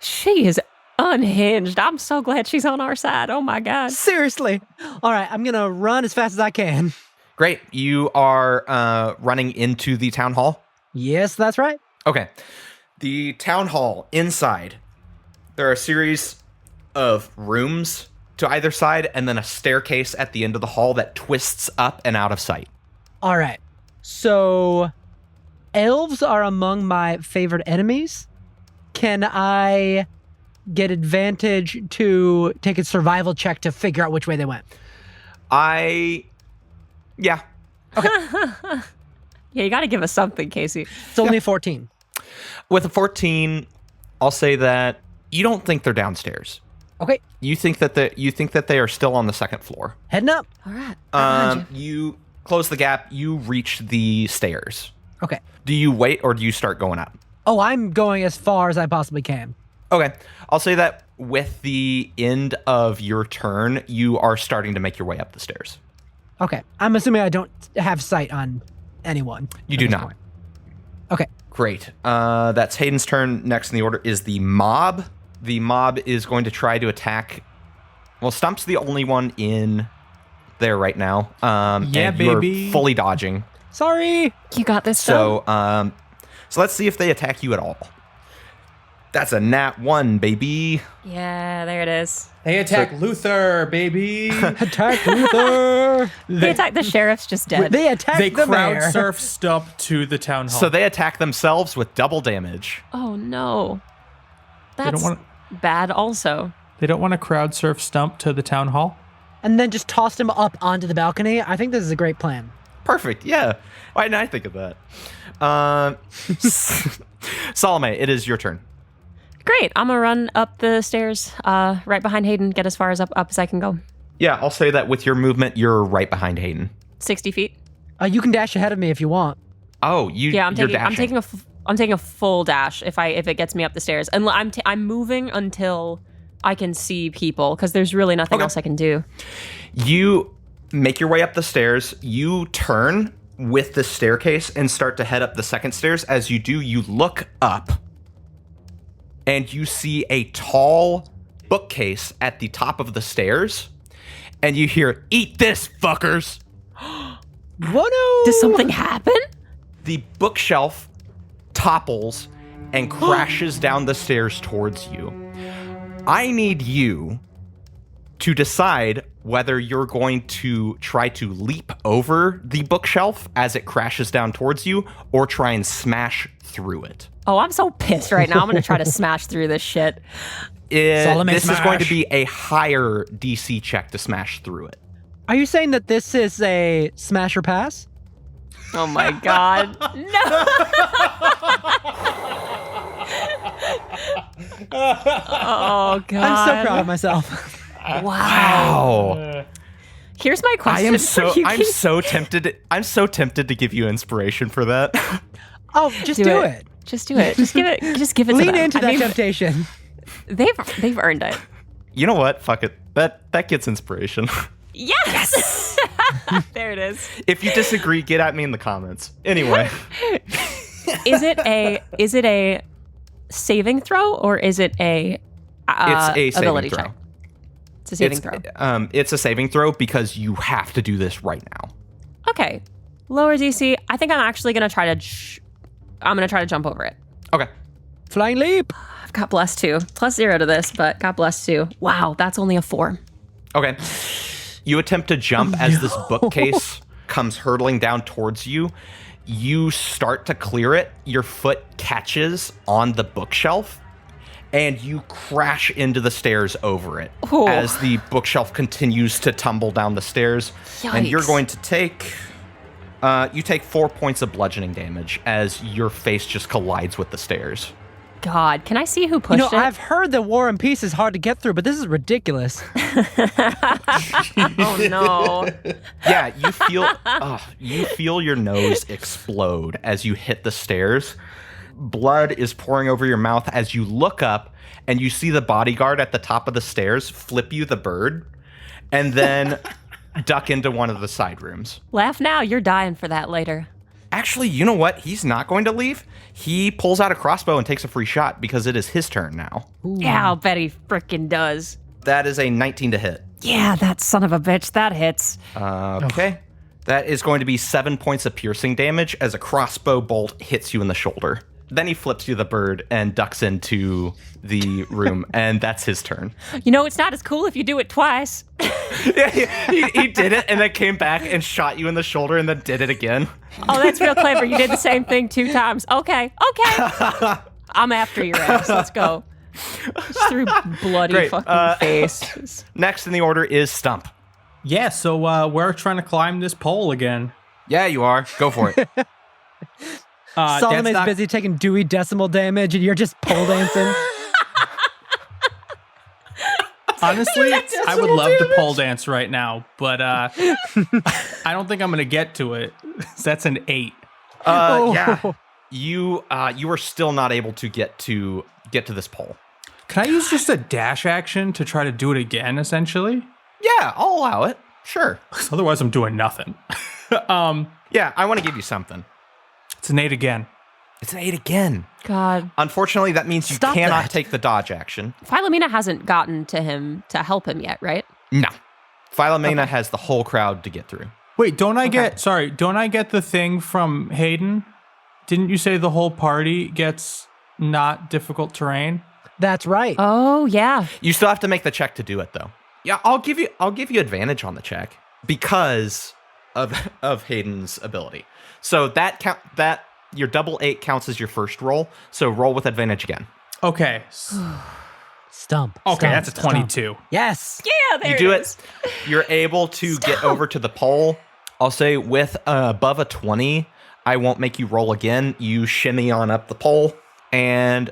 Speaker 2: She is unhinged. I'm so glad she's on our side. Oh my God.
Speaker 4: Seriously. All right, I'm going to run as fast as I can.
Speaker 6: Great. You are running into the town hall?
Speaker 4: Yes, that's right.
Speaker 6: Okay. The town hall inside, there are a series of rooms to either side and then a staircase at the end of the hall that twists up and out of sight.
Speaker 4: All right. So elves are among my favorite enemies. can I get advantage to take a survival check to figure out which way they went?
Speaker 6: Yeah.
Speaker 2: Yeah, you got to give us something, Casey.
Speaker 4: It's only a 14.
Speaker 6: With a 14, I'll say that you don't think they're downstairs.
Speaker 4: Okay,
Speaker 6: You think that they are still on the second floor.
Speaker 4: heading up.
Speaker 2: All right. Behind you.
Speaker 6: You close the gap. You reach the stairs.
Speaker 4: Okay.
Speaker 6: Do you wait or do you start going up?
Speaker 4: Oh, I'm going as far as I possibly can.
Speaker 6: Okay. I'll say that with the end of your turn, you are starting to make your way up the stairs.
Speaker 4: Okay. I'm assuming I don't have sight on anyone.
Speaker 6: You
Speaker 4: at
Speaker 6: do
Speaker 4: this
Speaker 6: not.
Speaker 4: point. Okay.
Speaker 6: Great. That's Hayden's turn. Next in the order is the mob. The mob is going to try to attack. Well, Stump's the only one in there right now.
Speaker 5: Yeah,
Speaker 6: and you're
Speaker 5: baby.
Speaker 6: fully dodging.
Speaker 4: Sorry.
Speaker 2: You got this, though.
Speaker 6: So let's see if they attack you at all. That's a nat 1, baby.
Speaker 2: Yeah, there it is.
Speaker 5: They attack Luther, baby.
Speaker 4: Attack Luther.
Speaker 2: They attacked the sheriff's just dead.
Speaker 4: They attacked
Speaker 5: They
Speaker 4: the
Speaker 5: crowd
Speaker 4: mayor.
Speaker 5: surf Stuhmp to the town hall.
Speaker 6: So they attack themselves with double damage.
Speaker 2: Oh, no.
Speaker 5: don't
Speaker 2: That's
Speaker 5: wanna-
Speaker 2: bad also.
Speaker 5: They don't want to crowd surf Stuhmp to the town hall.
Speaker 4: And then just tossed him up onto the balcony. I think this is a great plan.
Speaker 6: Perfect. Yeah. Why didn't I think of that? Salome, it is your turn.
Speaker 2: Great. I'm going to run up the stairs right behind Hayden, get as far as up as I can go.
Speaker 6: Yeah, I'll say that with your movement, you're right behind Hayden.
Speaker 2: 60 feet.
Speaker 4: You can dash ahead of me if you want.
Speaker 6: Oh,
Speaker 2: Yeah,
Speaker 6: you're dashing.
Speaker 2: I'm taking a full dash if it gets me up the stairs. And I'm moving until I can see people because there's really nothing else I can do.
Speaker 6: You make your way up the stairs. You turn with the staircase and start to head up the second stairs. As you do, you look up and you see a tall bookcase at the top of the stairs. And you hear, "Eat this, fuckers!"
Speaker 4: Whoa, no.
Speaker 2: Does something happen?
Speaker 6: The bookshelf topples and crashes down the stairs towards you. I need you to decide whether you're going to try to leap over the bookshelf as it crashes down towards you or try and smash through it.
Speaker 2: Oh, I'm so pissed right now. I'm going to try to smash through this shit.
Speaker 4: Salome
Speaker 6: This is going to
Speaker 4: smash.
Speaker 6: be a higher DC check to smash through it.
Speaker 4: Are you saying that this is a smash or pass?
Speaker 2: Oh my God. No. Oh God.
Speaker 4: I'm so proud of myself.
Speaker 6: Wow.
Speaker 2: Here's my question.
Speaker 6: I'm
Speaker 2: for you, Casey.
Speaker 6: so tempted to give you inspiration for that.
Speaker 4: Oh, just do it.
Speaker 2: Just do it. Just give it to
Speaker 4: Lean
Speaker 2: them.
Speaker 4: into
Speaker 2: I
Speaker 4: that
Speaker 2: mean,
Speaker 4: temptation.
Speaker 2: They've earned it.
Speaker 6: You know what? Fuck it. That gets inspiration.
Speaker 2: Yes. There it is.
Speaker 6: If you disagree, get at me in the comments. Anyway,
Speaker 2: Is it a saving throw or is it a
Speaker 6: it's a saving
Speaker 2: ability
Speaker 6: throw.
Speaker 2: check? It's a saving throw.
Speaker 6: It's a saving throw because you have to do this right now.
Speaker 2: Okay. Lower DC. I think I'm actually gonna try to jump over it.
Speaker 6: Okay.
Speaker 4: Flying leap.
Speaker 2: I've got bless 2. +0 to this, but got bless 2. Wow, that's only a 4.
Speaker 6: Okay. You attempt to jump as this bookcase comes hurtling down towards you. You start to clear it. Your foot catches on the bookshelf, and you crash into the stairs over it
Speaker 2: Oh.
Speaker 6: as the bookshelf continues to tumble down the stairs. And you're
Speaker 2: Yikes.
Speaker 6: going to take... you take 4 points of bludgeoning damage as your face just collides with the stairs.
Speaker 2: God, can I see who
Speaker 4: You
Speaker 2: pushed
Speaker 4: know,
Speaker 2: it?
Speaker 4: I've heard that War and Peace is hard to get through, but this is ridiculous.
Speaker 2: Oh no.
Speaker 6: Yeah, you feel your nose explode as you hit the stairs. Blood is pouring over your mouth as you look up and you see the bodyguard at the top of the stairs flip you the bird and then duck into one of the side rooms.
Speaker 2: Laugh now, you're dying for that later.
Speaker 6: Actually, you know what? He's not going to leave. He pulls out a crossbow and takes a free shot because it is his turn now.
Speaker 2: Yeah, I'll bet he frickin' does.
Speaker 6: That is a 19 to hit.
Speaker 2: Yeah, that son of a bitch, that hits.
Speaker 6: Okay. That is going to be 7 points of piercing damage as a crossbow bolt hits you in the shoulder. Then he flips you the bird and ducks into the room, and that's his turn.
Speaker 2: You know, it's not as cool if you do it twice.
Speaker 6: Yeah, he did it and then came back and shot you in the shoulder and then did it again.
Speaker 2: Oh, that's real clever. You did the same thing 2 times. Okay. I'm after your ass. Let's go. Just through bloody
Speaker 6: Great.
Speaker 2: fucking face.
Speaker 6: Next in the order is Stuhmp.
Speaker 5: Yeah, so we're trying to climb this pole again.
Speaker 6: Yeah, you are. Go for it.
Speaker 4: Salome's busy taking Dewey decimal damage, and you're just pole dancing.
Speaker 5: Honestly, I would love to pole dance right now, but I don't think I'm gonna get to it. That's an 8.
Speaker 6: Yeah. You are still not able to get to this pole.
Speaker 5: Can I use just a dash action to try to do it again, essentially?
Speaker 6: Yeah, I'll allow it. Sure.
Speaker 5: 'Cause otherwise, I'm doing nothing.
Speaker 6: Yeah, I want to give you something.
Speaker 5: It's an 8 again.
Speaker 6: It's an 8 again.
Speaker 2: God.
Speaker 6: Unfortunately, that means you
Speaker 4: Stop
Speaker 6: cannot
Speaker 4: that.
Speaker 6: take the dodge action.
Speaker 2: Philomena hasn't gotten to him to help him yet, right?
Speaker 6: No. Philomena has the whole crowd to get through.
Speaker 5: Wait, don't I get the thing from Hayden? Didn't you say the whole party gets not difficult terrain?
Speaker 4: That's right.
Speaker 2: Oh, yeah.
Speaker 6: You still have to make the check to do it, though. Yeah, I'll give you advantage on the check because of Hayden's ability. So that your double 8 counts as your first roll. So roll with advantage again.
Speaker 5: Okay.
Speaker 4: Stuhmp.
Speaker 5: Okay,
Speaker 4: Stuhmp,
Speaker 5: that's a 22.
Speaker 4: Yes.
Speaker 2: Yeah, there
Speaker 6: You do it. You're able to get over to the pole. I'll say with above a 20, I won't make you roll again. You shimmy on up the pole, and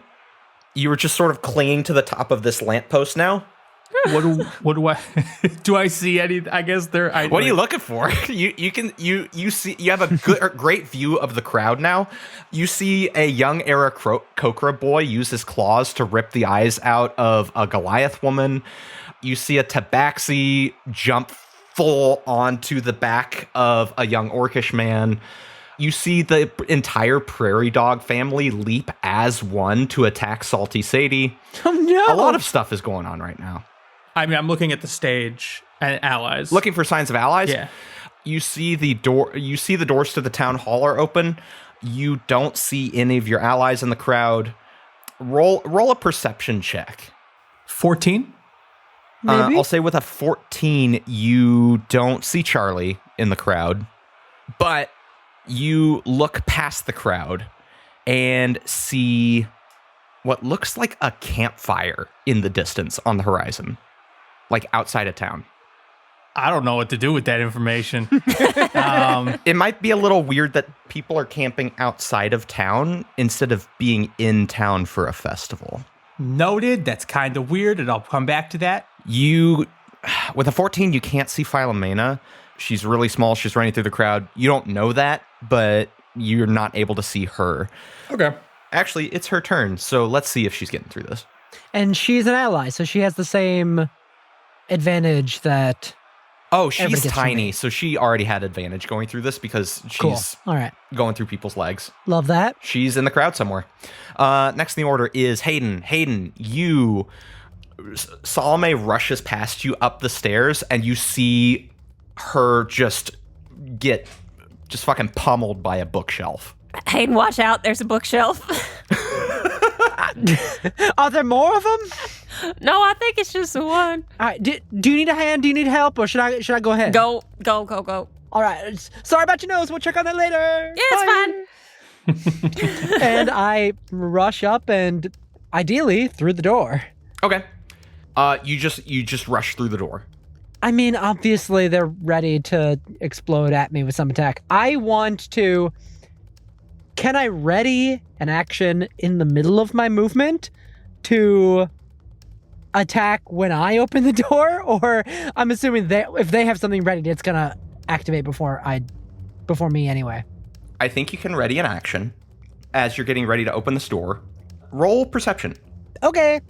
Speaker 6: you were just sort of clinging to the top of this lamppost now.
Speaker 5: What do I do? I see any? I guess there.
Speaker 6: What are you looking for? You see you have a good great view of the crowd now. You see a young era Kokra boy use his claws to rip the eyes out of a Goliath woman. You see a Tabaxi jump full onto the back of a young Orcish man. You see the entire prairie dog family leap as one to attack Salty Sadie.
Speaker 4: Oh no.
Speaker 6: A lot of stuff is going on right now.
Speaker 5: I mean, I'm looking at the stage and allies.
Speaker 6: Looking for signs of allies.
Speaker 5: Yeah.
Speaker 6: You see the door. You see the doors to the town hall are open. You don't see any of your allies in the crowd. Roll a perception check.
Speaker 5: 14.
Speaker 4: Maybe?
Speaker 6: I'll say with a 14, you don't see Charlie in the crowd, but you look past the crowd and see what looks like a campfire in the distance on the horizon, like outside of town.
Speaker 5: I don't know what to do with that information.
Speaker 6: It might be a little weird that people are camping outside of town instead of being in town for a festival.
Speaker 5: Noted. That's kind of weird, and I'll come back to that.
Speaker 6: With a 14, you can't see Philomena. She's really small. She's running through the crowd. You don't know that, but you're not able to see her.
Speaker 5: Okay.
Speaker 6: Actually, it's her turn, so let's see if she's getting through this.
Speaker 4: And she's an ally, so she has the same advantage that.
Speaker 6: Oh,
Speaker 4: Everybody
Speaker 6: she's
Speaker 4: gets from
Speaker 6: tiny,
Speaker 4: me.
Speaker 6: so she already had advantage going through this because
Speaker 4: Cool.
Speaker 6: she's
Speaker 4: All right.
Speaker 6: going through people's legs.
Speaker 4: Love that.
Speaker 6: She's in the crowd somewhere. Next in the order is Hayden. Hayden, Salome rushes past you up the stairs, and you see her just fucking pummeled by a bookshelf.
Speaker 2: Hayden, watch out. There's a bookshelf.
Speaker 4: Are there more of them?
Speaker 2: No, I think it's just the one.
Speaker 4: All right. Do you need a hand? Do you need help, or should I go ahead?
Speaker 2: Go.
Speaker 4: All right. Sorry about your nose. We'll check on that later.
Speaker 2: Yeah, it's fine.
Speaker 4: And I rush up and ideally through the door.
Speaker 6: Okay. You just rush through the door.
Speaker 4: I mean, obviously they're ready to explode at me with some attack. I want to. Can I ready an action in the middle of my movement to attack when I open the door? Or I'm assuming if they have something ready, it's gonna activate before me anyway.
Speaker 6: I think you can ready an action as you're getting ready to open this door. Roll perception.
Speaker 4: Okay.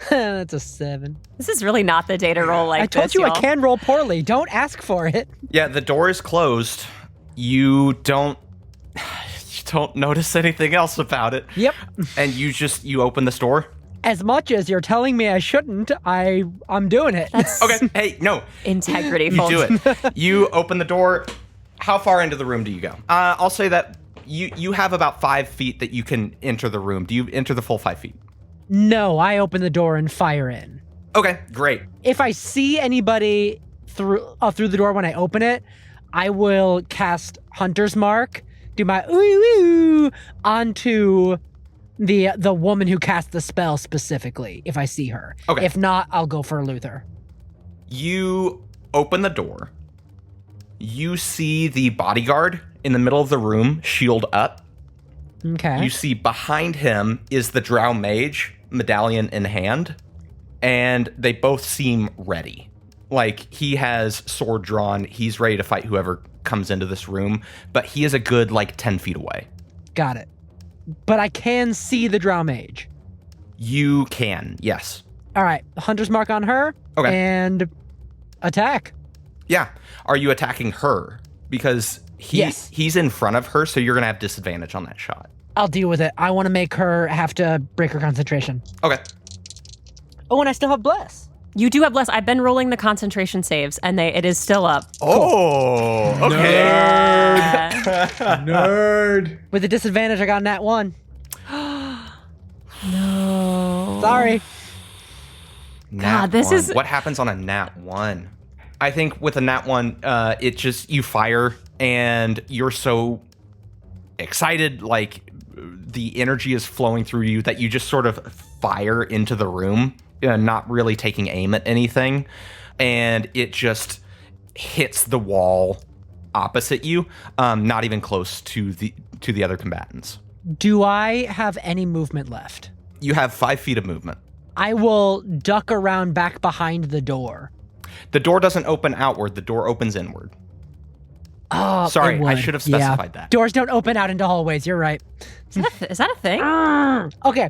Speaker 4: That's a 7.
Speaker 2: This is really not the day to roll like
Speaker 4: I told
Speaker 2: this,
Speaker 4: you
Speaker 2: y'all.
Speaker 4: I can roll poorly. Don't ask for it.
Speaker 6: Yeah, the door is closed. You don't notice anything else about it.
Speaker 4: Yep.
Speaker 6: And you open this door.
Speaker 4: As much as you're telling me I shouldn't, I'm doing it.
Speaker 6: Okay. Hey, no.
Speaker 2: Integrity,
Speaker 6: You
Speaker 2: folks.
Speaker 6: do it. You open the door. How far into the room do you go? I'll say that you have about 5 feet that you can enter the room. Do you enter the full 5 feet?
Speaker 4: No, I open the door and fire in.
Speaker 6: Okay, great.
Speaker 4: If I see anybody through the door when I open it, I will cast Hunter's Mark, do my ooh onto the woman who cast the spell specifically, if I see her.
Speaker 6: Okay.
Speaker 4: If not, I'll go for Luther.
Speaker 6: You open the door. You see the bodyguard in the middle of the room, shield up.
Speaker 4: Okay.
Speaker 6: You see behind him is the Drow Mage, medallion in hand, and they both seem ready. Like, he has sword drawn, he's ready to fight whoever comes into this room, but he is a good, 10 feet away.
Speaker 4: Got it. But I can see the Drow Mage.
Speaker 6: You can, yes.
Speaker 4: All right, Hunter's Mark on her.
Speaker 6: Okay.
Speaker 4: And attack.
Speaker 6: Yeah. Are you attacking her? Because
Speaker 4: Yes.
Speaker 6: he's in front of her, so you're going to have disadvantage on that shot.
Speaker 4: I'll deal with it. I want to make her have to break her concentration.
Speaker 6: Okay.
Speaker 4: Oh, and I still have Bless.
Speaker 2: You do have Bless. I've been rolling the concentration saves, and it is still up.
Speaker 6: Oh, okay.
Speaker 3: Nerd.
Speaker 4: With the disadvantage, I got nat 1.
Speaker 2: No.
Speaker 4: Sorry.
Speaker 6: Nat
Speaker 2: this
Speaker 6: 1.
Speaker 2: is-
Speaker 6: What happens on a nat 1? I think with a nat 1, it just, you fire and you're so excited, the energy is flowing through you that you just sort of fire into the room, not really taking aim at anything. And it just hits the wall opposite you, not even close to the other combatants.
Speaker 4: Do I have any movement left?
Speaker 6: You have 5 feet of movement.
Speaker 4: I will duck around back behind the door.
Speaker 6: The door doesn't open outward, the door opens inward.
Speaker 4: Oh,
Speaker 6: Sorry,
Speaker 4: it
Speaker 6: I
Speaker 4: would.
Speaker 6: should have
Speaker 4: Yeah.
Speaker 6: specified that.
Speaker 4: Doors don't open out into hallways. You're right.
Speaker 2: Is that a thing?
Speaker 4: Okay.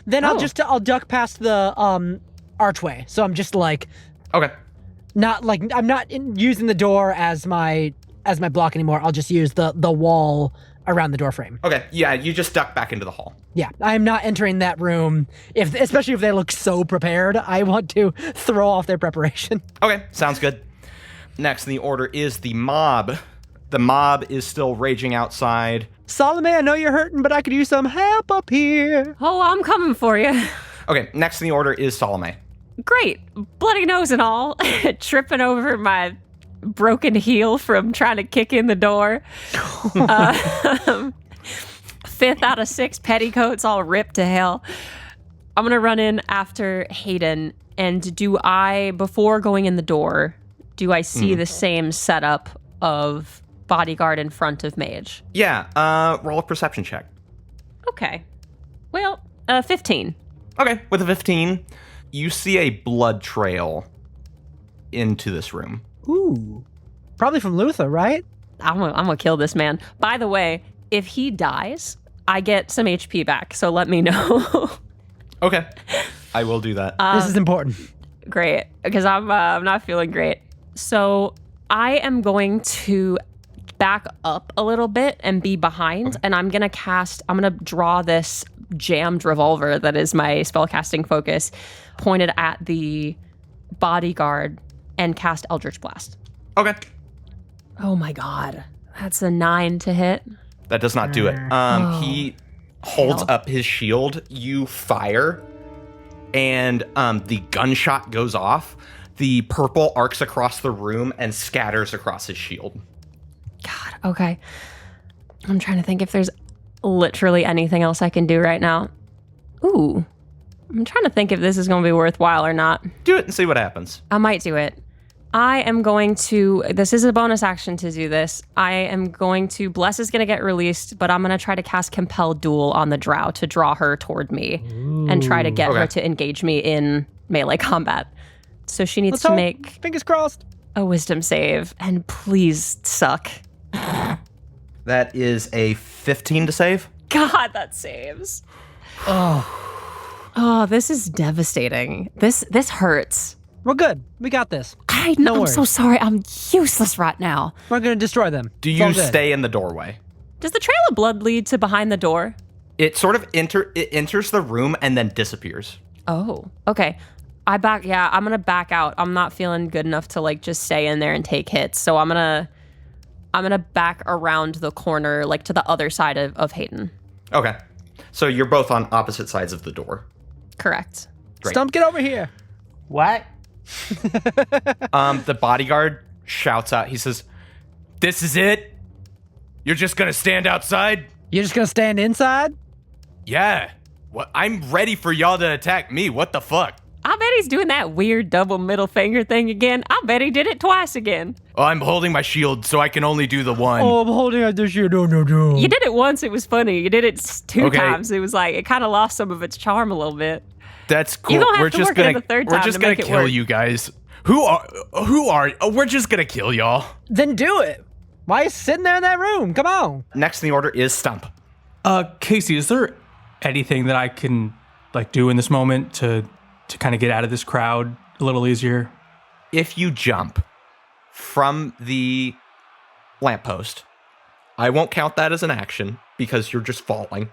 Speaker 4: Then
Speaker 2: Oh.
Speaker 4: I'll duck past the archway. So I'm just
Speaker 6: Okay.
Speaker 4: I'm not using the door as my block anymore. I'll just use the wall around the door frame.
Speaker 6: Okay. Yeah, you just duck back into the hall.
Speaker 4: Yeah, I'm not entering that room. Especially if they look so prepared, I want to throw off their preparation.
Speaker 6: Okay, sounds good. Next in the order is the mob. The mob is still raging outside.
Speaker 4: Salome, I know you're hurting, but I could use some help up here.
Speaker 2: Oh, I'm coming for you.
Speaker 6: Okay, next in the order is Salome.
Speaker 2: Great. Bloody nose and all. Tripping over my broken heel from trying to kick in the door. 5th out of 6 petticoats all ripped to hell. I'm going to run in after Hayden. And before going in the door, do I see the same setup of bodyguard in front of Mage?
Speaker 6: Yeah, roll a perception check.
Speaker 2: Okay. Well, 15.
Speaker 6: Okay, with a 15, you see a blood trail into this room.
Speaker 4: Ooh. Probably from Luther, right?
Speaker 2: I'm gonna kill this man. By the way, if he dies, I get some HP back, so let me know.
Speaker 6: Okay, I will do that.
Speaker 4: This is important.
Speaker 2: Great, because I'm not feeling great. So I am going to back up a little bit and be behind, and I'm gonna draw this jammed revolver that is my spellcasting focus, pointed at the bodyguard, and cast Eldritch Blast.
Speaker 6: Okay.
Speaker 2: Oh my god, that's a 9 to hit.
Speaker 6: That does not do it. He holds up his shield. You fire, and the gunshot goes off. The purple arcs across the room and scatters across his shield.
Speaker 2: God, okay. I'm trying to think if there's literally anything else I can do right now. Ooh. I'm trying to think if this is going to be worthwhile or not.
Speaker 6: Do it and see what happens.
Speaker 2: I might do it. I am going to, this is a bonus action to do this. Bless is going to get released, but I'm going to try to cast Compel Duel on the drow to draw her toward me and try to get her to engage me in melee combat. So she needs to make
Speaker 4: Fingers crossed.
Speaker 2: a wisdom save, and please suck.
Speaker 6: That is a 15 to save.
Speaker 2: God, that saves. Oh, this is devastating. This hurts.
Speaker 4: We're good. We got this.
Speaker 2: I know. I'm
Speaker 4: worries.
Speaker 2: so sorry. I'm useless right now.
Speaker 4: We're going to destroy them.
Speaker 6: Do
Speaker 4: It's all
Speaker 6: you
Speaker 4: good.
Speaker 6: stay in the doorway?
Speaker 2: Does the trail of blood lead to behind the door?
Speaker 6: It sort of enters the room and then disappears.
Speaker 2: Oh, okay. I'm gonna back out. I'm not feeling good enough to just stay in there and take hits. So I'm gonna back around the corner, to the other side of Hayden.
Speaker 6: Okay. So you're both on opposite sides of the door.
Speaker 2: Correct.
Speaker 6: Great.
Speaker 4: Stuhmp, get over here.
Speaker 3: What?
Speaker 6: The bodyguard shouts out. He says, "This is it? You're just gonna stand outside?"
Speaker 4: You're just going to stand inside?
Speaker 6: Yeah. What? I'm ready for y'all to attack me. What the fuck?
Speaker 2: I bet he's doing that weird double middle finger thing again. I bet he did it twice again.
Speaker 6: Oh, I'm holding my shield, so I can only do the one.
Speaker 4: Oh, I'm holding out the shield. No.
Speaker 2: You did it once, it was funny. You did it two
Speaker 6: Okay.
Speaker 2: times. It was like, it kind of lost some of its charm a little bit.
Speaker 6: That's cool.
Speaker 2: You don't have
Speaker 6: we're
Speaker 2: to
Speaker 6: just
Speaker 2: work
Speaker 6: gonna
Speaker 2: it the third
Speaker 6: we're
Speaker 2: time
Speaker 6: just
Speaker 2: to
Speaker 6: gonna
Speaker 2: make it
Speaker 6: kill
Speaker 2: work.
Speaker 6: you guys. Who are? We're just gonna kill y'all.
Speaker 4: Then do it. Why are you sitting there in that room? Come on.
Speaker 6: Next in the order is Stuhmp.
Speaker 5: Casey, is there anything that I can do in this moment to kind of get out of this crowd a little easier?
Speaker 6: If you jump from the lamppost, I won't count that as an action because you're just falling.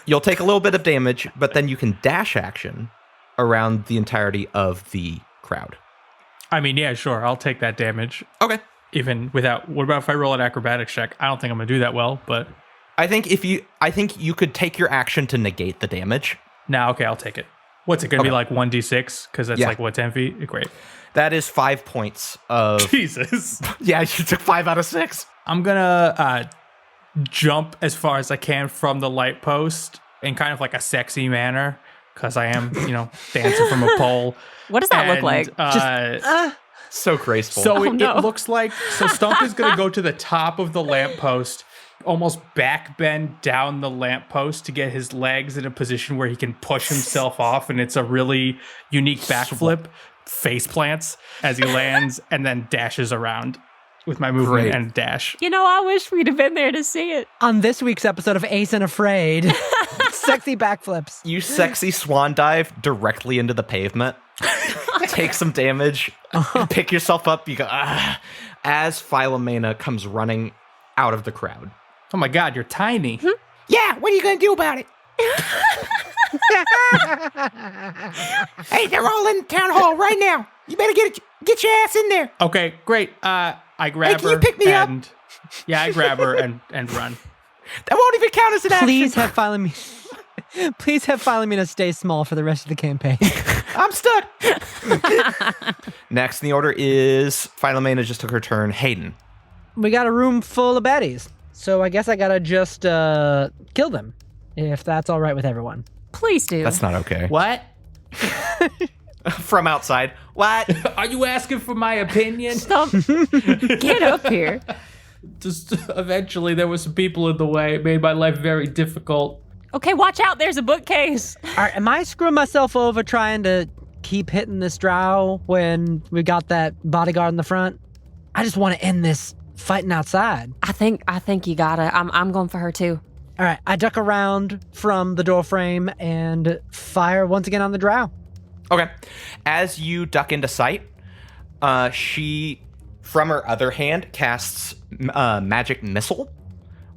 Speaker 6: You'll take a little bit of damage, but then you can dash action around the entirety of the crowd.
Speaker 5: I mean, yeah, sure. I'll take that damage.
Speaker 6: Okay.
Speaker 5: Even without, what about if I roll an acrobatics check? I don't think I'm going to do that well, but
Speaker 6: I think you could take your action to negate the damage.
Speaker 5: okay, I'll take it. What's it going to be like 1d6? Because that's
Speaker 6: Yeah.
Speaker 5: 10 feet? Great.
Speaker 6: That is 5 points of...
Speaker 5: Jesus.
Speaker 6: Yeah, you took 5 out of 6.
Speaker 5: I'm going to jump as far as I can from the light post in kind of like a sexy manner because I am, dancing from a pole.
Speaker 2: What does that look like?
Speaker 6: So graceful.
Speaker 5: So
Speaker 2: Oh, no.
Speaker 5: it looks like Stuhmp is going to go to the top of the lamppost, almost back bend down the lamppost to get his legs in a position where he can push himself off, and it's a really unique backflip, face plants as he lands, and then dashes around with my movement
Speaker 6: Great.
Speaker 5: and dash.
Speaker 2: I wish we'd have been there to see it.
Speaker 4: On this week's episode of Ace and Afraid, sexy backflips.
Speaker 6: You sexy swan dive directly into the pavement. Take some damage. Pick yourself up. You go, as Philomena comes running out of the crowd.
Speaker 5: Oh my God, you're tiny.
Speaker 6: Yeah, what are you going to do about it? Hey, they're all in town hall right now. You better get your ass in there.
Speaker 5: Okay, great. I grab
Speaker 6: can
Speaker 5: her.
Speaker 6: you pick me up?
Speaker 5: Yeah, I grab her and run.
Speaker 6: That won't even count as an action.
Speaker 4: Please have Philomena stay small for the rest of the campaign.
Speaker 6: I'm stuck. Next in the order is Philomena just took her turn. Hayden.
Speaker 4: We got a room full of baddies, so I guess I gotta just kill them, if that's all right with everyone.
Speaker 2: Please do.
Speaker 6: That's not okay.
Speaker 5: What?
Speaker 6: From outside. What?
Speaker 5: Are you asking for my opinion?
Speaker 2: Stop. Get up here.
Speaker 5: Just eventually there were some people in the way. It made my life very difficult.
Speaker 2: Okay, watch out. There's a bookcase.
Speaker 4: All right, am I screwing myself over trying to keep hitting this drow when we got that bodyguard in the front? I just want to end this fighting outside.
Speaker 2: I think you gotta. I'm going for her too.
Speaker 4: All right, I duck around from the doorframe and fire once again on the drow.
Speaker 6: Okay. As you duck into sight, she, from her other hand, casts magic missile,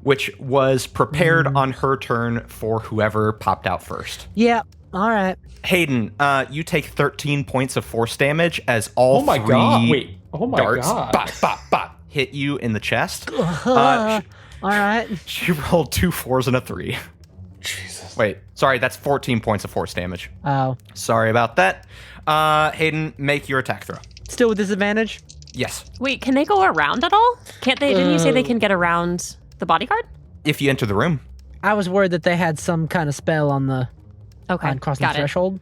Speaker 6: which was prepared on her turn for whoever popped out first.
Speaker 4: Yeah, all right.
Speaker 6: Hayden, you take 13 points of force damage as all
Speaker 5: Oh my
Speaker 6: three
Speaker 5: God. Wait. Oh my
Speaker 6: darts
Speaker 5: God.
Speaker 6: bop, bop, bop, hit you in the chest.
Speaker 4: All right.
Speaker 6: She rolled 2 4s and a 3. Jesus. Wait, sorry, that's 14 points of force damage.
Speaker 4: Oh,
Speaker 6: Sorry about that. Hayden, make your attack throw.
Speaker 4: still with disadvantage?
Speaker 6: Yes.
Speaker 2: Wait, can they go around at all? Can't they? Didn't you say they can get around the bodyguard?
Speaker 6: If you enter the room.
Speaker 4: I was worried that they had some kind of spell on the
Speaker 2: Okay,
Speaker 4: on crossing the
Speaker 2: got it.
Speaker 4: threshold.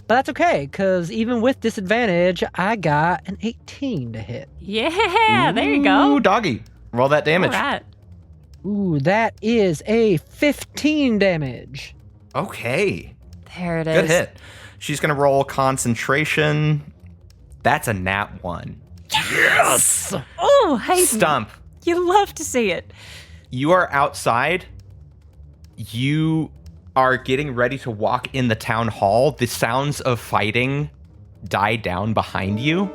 Speaker 4: But that's okay, because even with disadvantage, I got an 18 to hit.
Speaker 2: Yeah, there you go.
Speaker 6: Ooh, doggy. Roll that damage.
Speaker 2: All right.
Speaker 4: Ooh, that is a 15 damage.
Speaker 6: Okay.
Speaker 2: There it is.
Speaker 6: Good hit. She's going to roll concentration. That's a nat 1.
Speaker 2: Yes. Oh, Hayden.
Speaker 6: Stuhmp,
Speaker 2: You love to see it.
Speaker 6: you are outside. You are getting ready to walk in the town hall. The sounds of fighting die down behind you.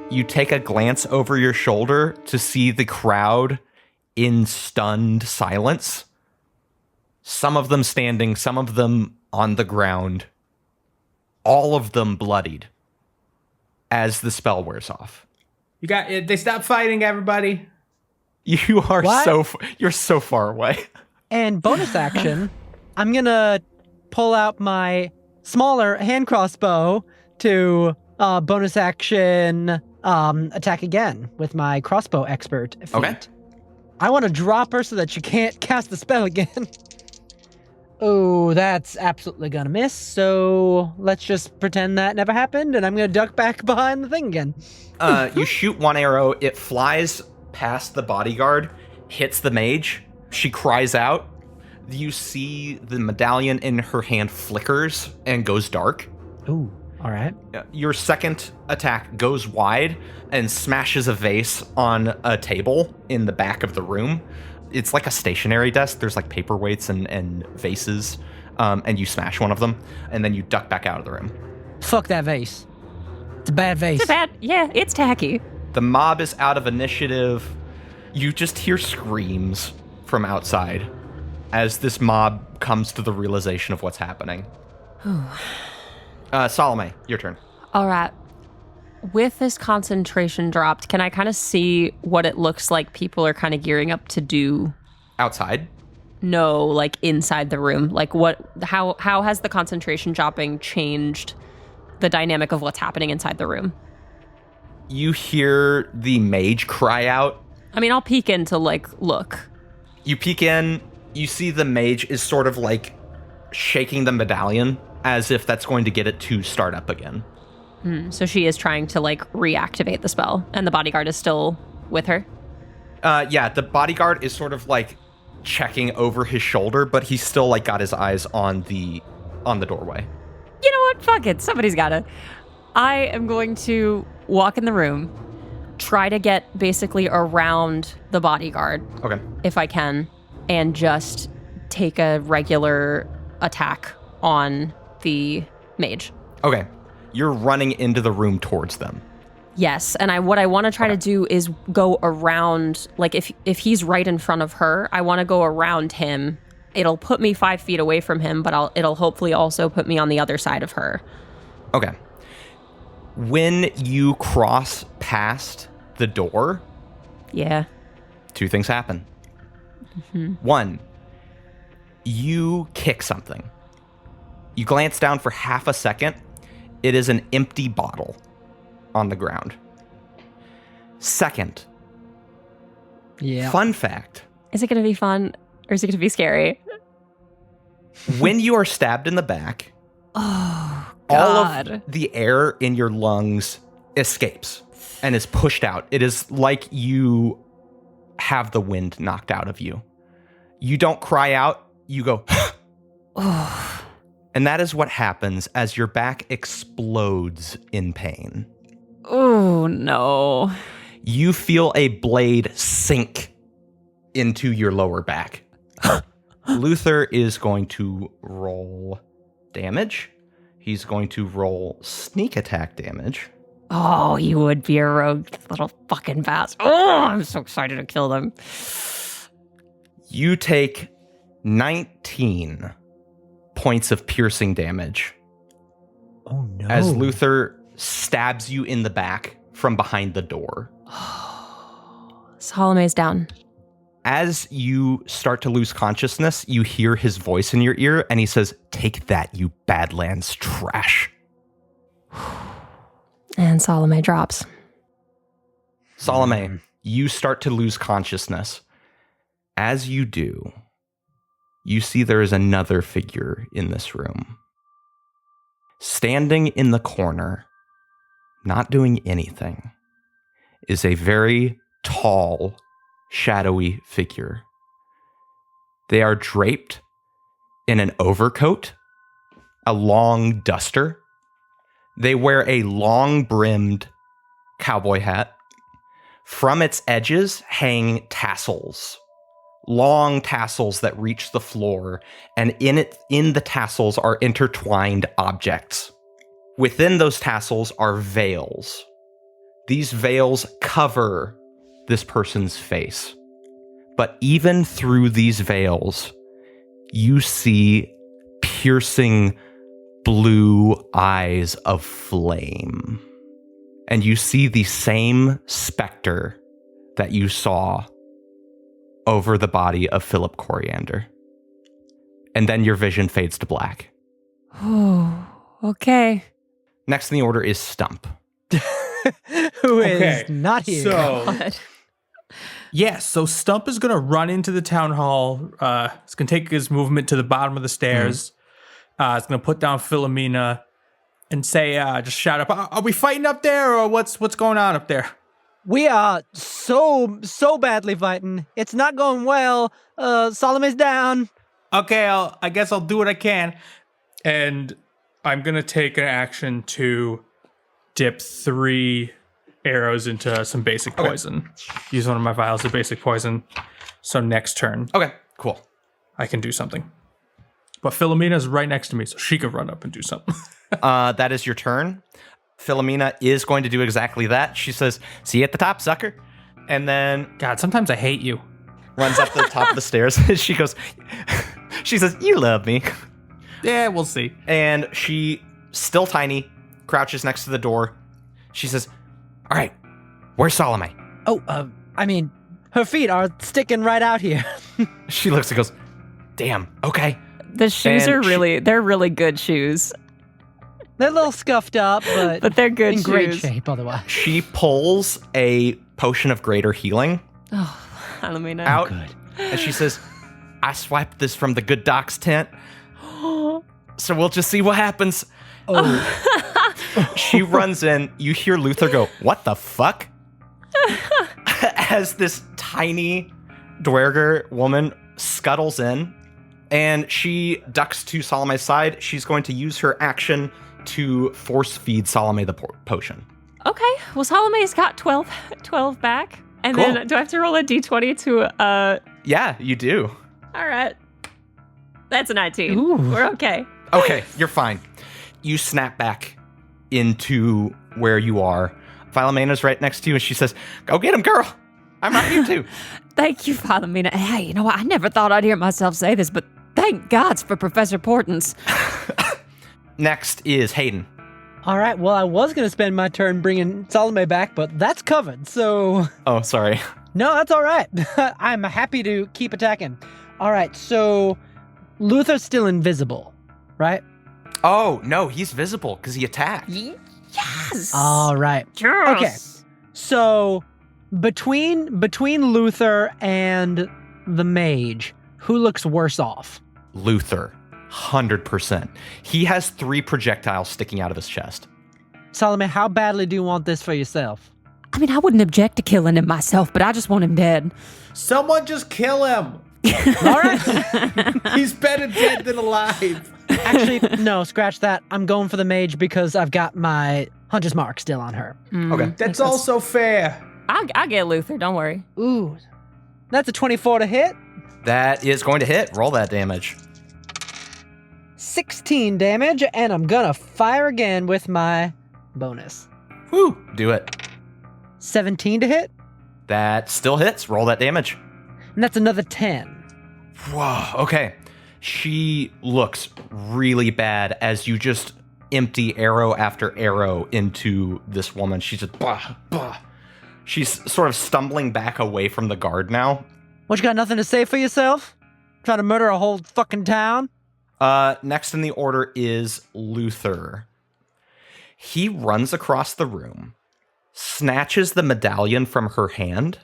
Speaker 6: You take a glance over your shoulder to see the crowd in stunned silence. Some of them standing, some of them on the ground. All of them bloodied as the spell wears off.
Speaker 5: They stopped fighting, everybody.
Speaker 6: You are
Speaker 4: What?
Speaker 6: you're so far away.
Speaker 4: And bonus action, I'm going to pull out my smaller hand crossbow to bonus action attack again with my crossbow expert feat.
Speaker 6: Okay.
Speaker 4: I want to drop her so that she can't cast the spell again. Ooh, So that's absolutely gonna miss. So let's just pretend that never happened, and I'm gonna duck back behind the thing again.
Speaker 6: You shoot one arrow, it flies past the bodyguard, hits the mage. She cries out. You see the medallion in her hand flickers and goes dark.
Speaker 4: Ooh, all right.
Speaker 6: Your second attack goes wide and smashes a vase on a table in the back of the room. It's like a stationary desk. There's like paperweights and vases, and you smash one of them, and then you duck back out of the room.
Speaker 4: Fuck that vase. It's a bad vase.
Speaker 2: Yeah, it's tacky.
Speaker 6: The mob is out of initiative. You just hear screams from outside as this mob comes to the realization of what's happening. Salome, your turn.
Speaker 2: All right. With this concentration dropped, can I kind of see what it looks like people are kind of gearing up to do?
Speaker 6: Outside?
Speaker 2: No, like inside the room. Like how has the concentration dropping changed the dynamic of what's happening inside the room?
Speaker 6: You hear the mage cry out.
Speaker 2: I mean, I'll peek in to like look.
Speaker 6: You peek in, you see the mage is sort of like shaking the medallion as if that's going to get it to start up again.
Speaker 2: So she is trying to like reactivate the spell, and the bodyguard is still with her.
Speaker 6: Yeah, the bodyguard is sort of like checking over his shoulder, but he's still like got his eyes on the doorway.
Speaker 2: You know what? Fuck it. Somebody's gotta. I am going to walk in the room, try to get basically around the bodyguard.
Speaker 6: Okay.
Speaker 2: If I can, and just take a regular attack on the mage.
Speaker 6: Okay. You're running into the room towards them.
Speaker 2: Yes, and what I want to try to do is go around, like if he's right in front of her, I want to go around him. It'll put me 5 feet away from him, but it'll hopefully also put me on the other side of her.
Speaker 6: Okay. When you cross past the door,
Speaker 2: Yeah.
Speaker 6: 2 things happen. Mm-hmm. 1, you kick something. You glance down for half a second. It is an empty bottle on the ground. Second,
Speaker 4: Yeah.
Speaker 6: fun fact.
Speaker 2: Is it going to be fun or is it going to be scary?
Speaker 6: When you are stabbed in the back,
Speaker 2: Oh,
Speaker 6: all
Speaker 2: God.
Speaker 6: of the air in your lungs escapes and is pushed out. It is like you have the wind knocked out of you. You don't cry out, you go,
Speaker 2: Oh.
Speaker 6: and that is what happens as your back explodes in pain.
Speaker 2: Oh, no.
Speaker 6: You feel a blade sink into your lower back. Luther is going to roll damage. He's going to roll sneak attack damage.
Speaker 2: Oh, you would be a rogue little fucking bastard. Oh, I'm so excited to kill them.
Speaker 6: You take 19 points of piercing damage
Speaker 4: Oh no.
Speaker 6: as Luther stabs you in the back from behind the door.
Speaker 2: Salome's down.
Speaker 6: As you start to lose consciousness, you hear his voice in your ear, and he says, "Take that, you Badlands trash."
Speaker 2: And Salome drops.
Speaker 6: Salome, you start to lose consciousness. As you do, you see there is another figure in this room. Standing in the corner, not doing anything, is a very tall, shadowy figure. They are draped in an overcoat, a long duster. They wear a long-brimmed cowboy hat. From its edges hang tassels, long tassels that reach the floor, and in the tassels are intertwined objects. Within those tassels are veils. These veils cover this person's face. But even through these veils, you see piercing blue eyes of flame. And you see the same specter that you saw over the body of Philip Coriander. And then your vision fades to black.
Speaker 2: Oh, okay.
Speaker 6: Next in the order is Stuhmp.
Speaker 4: Who is
Speaker 5: Okay,
Speaker 4: not here.
Speaker 5: So,
Speaker 2: God.
Speaker 5: yeah, so Stuhmp is going to run into the town hall. He's going to take his movement to the bottom of the stairs. It's going to put down Philomena and say, just shout up, are we fighting up there, or what's going on up there?
Speaker 4: We are so badly fighting. It's not going well. Salome's down.
Speaker 5: Okay, I guess I'll do what I can. And I'm going to take an action to dip 3 arrows into some basic poison. Use one of my vials of basic poison. So next turn,
Speaker 6: Okay, cool.
Speaker 5: I can do something. But Philomena's right next to me, so she could run up and do something.
Speaker 6: That is your turn. Philomena is going to do exactly that. She says, "See you at the top, sucker." And then
Speaker 5: God, sometimes I hate you.
Speaker 6: runs up the top of the stairs. She goes, she says, "You love me."
Speaker 5: Yeah, we'll see.
Speaker 6: And she, still tiny, crouches next to the door. She says, "All right, where's Salome?"
Speaker 4: Oh, I mean, her feet are sticking right out here.
Speaker 6: She looks and goes, "Damn, okay."
Speaker 2: The shoes
Speaker 6: And
Speaker 2: are they're really good shoes.
Speaker 4: They're a little scuffed up, but
Speaker 2: They're good
Speaker 4: in
Speaker 2: shoes.
Speaker 4: great shape otherwise.
Speaker 6: She pulls a potion of greater healing
Speaker 2: Salome,
Speaker 6: out. And she says, "I swiped this from the good doc's tent. So we'll just see what happens." She runs in. You hear Luther go, "What the fuck?" As this tiny Dwerger woman scuttles in, and she ducks to Salome's side. She's going to use her action to force feed Salome the potion.
Speaker 2: Okay, well, Salome's got 12 back. And
Speaker 6: Cool.
Speaker 2: then do I have to roll a d20 to,
Speaker 6: Yeah, you do.
Speaker 2: all right. That's a 19.
Speaker 4: Ooh.
Speaker 2: We're okay.
Speaker 6: Okay, you're fine. You snap back into where you are. Philomena's right next to you, and she says, "Go get him, girl. I'm right here, too."
Speaker 2: Thank you, Philomena. Hey, you know what? I never thought I'd hear myself say this, but thank gods for Professor Portance.
Speaker 6: Next is Hayden.
Speaker 4: All right, well, I was going to spend my turn bringing Salome back, but that's covered, so...
Speaker 6: Oh, sorry.
Speaker 4: No, that's all right. I'm happy to keep attacking. All right, so Luther's still invisible, right?
Speaker 6: Oh, no, he's visible because he attacked.
Speaker 2: Yes.
Speaker 4: All right.
Speaker 2: Yes.
Speaker 4: Okay. So between Luther and the mage, who looks worse off?
Speaker 6: Luther, 100%. He has 3 projectiles sticking out of his chest.
Speaker 4: Salome, how badly do you want this for yourself?
Speaker 2: I mean, I wouldn't object to killing him myself, but I just want him dead.
Speaker 5: Someone just kill him.
Speaker 4: All right.
Speaker 5: He's better dead than alive.
Speaker 4: Actually, no, scratch that. I'm going for the mage because I've got my hunter's mark still on her.
Speaker 6: Okay.
Speaker 5: That's also fair.
Speaker 2: I get Luther, don't worry.
Speaker 4: Ooh, that's a 24 to hit.
Speaker 6: That is going to hit. Roll that damage.
Speaker 4: 16 damage, and I'm gonna fire again with my bonus.
Speaker 6: Woo! Do it.
Speaker 4: 17 to hit,
Speaker 6: That still hits. Roll that damage.
Speaker 4: and that's another 10.
Speaker 6: Whoa, okay. She looks really bad as you just empty arrow after arrow into this woman. She's just, bah, bah. She's sort of stumbling back away from the guard now.
Speaker 4: What, you got nothing to say for yourself? Trying to murder a whole fucking town?
Speaker 6: Next in the order is Luther. He runs across the room, snatches the medallion from her hand,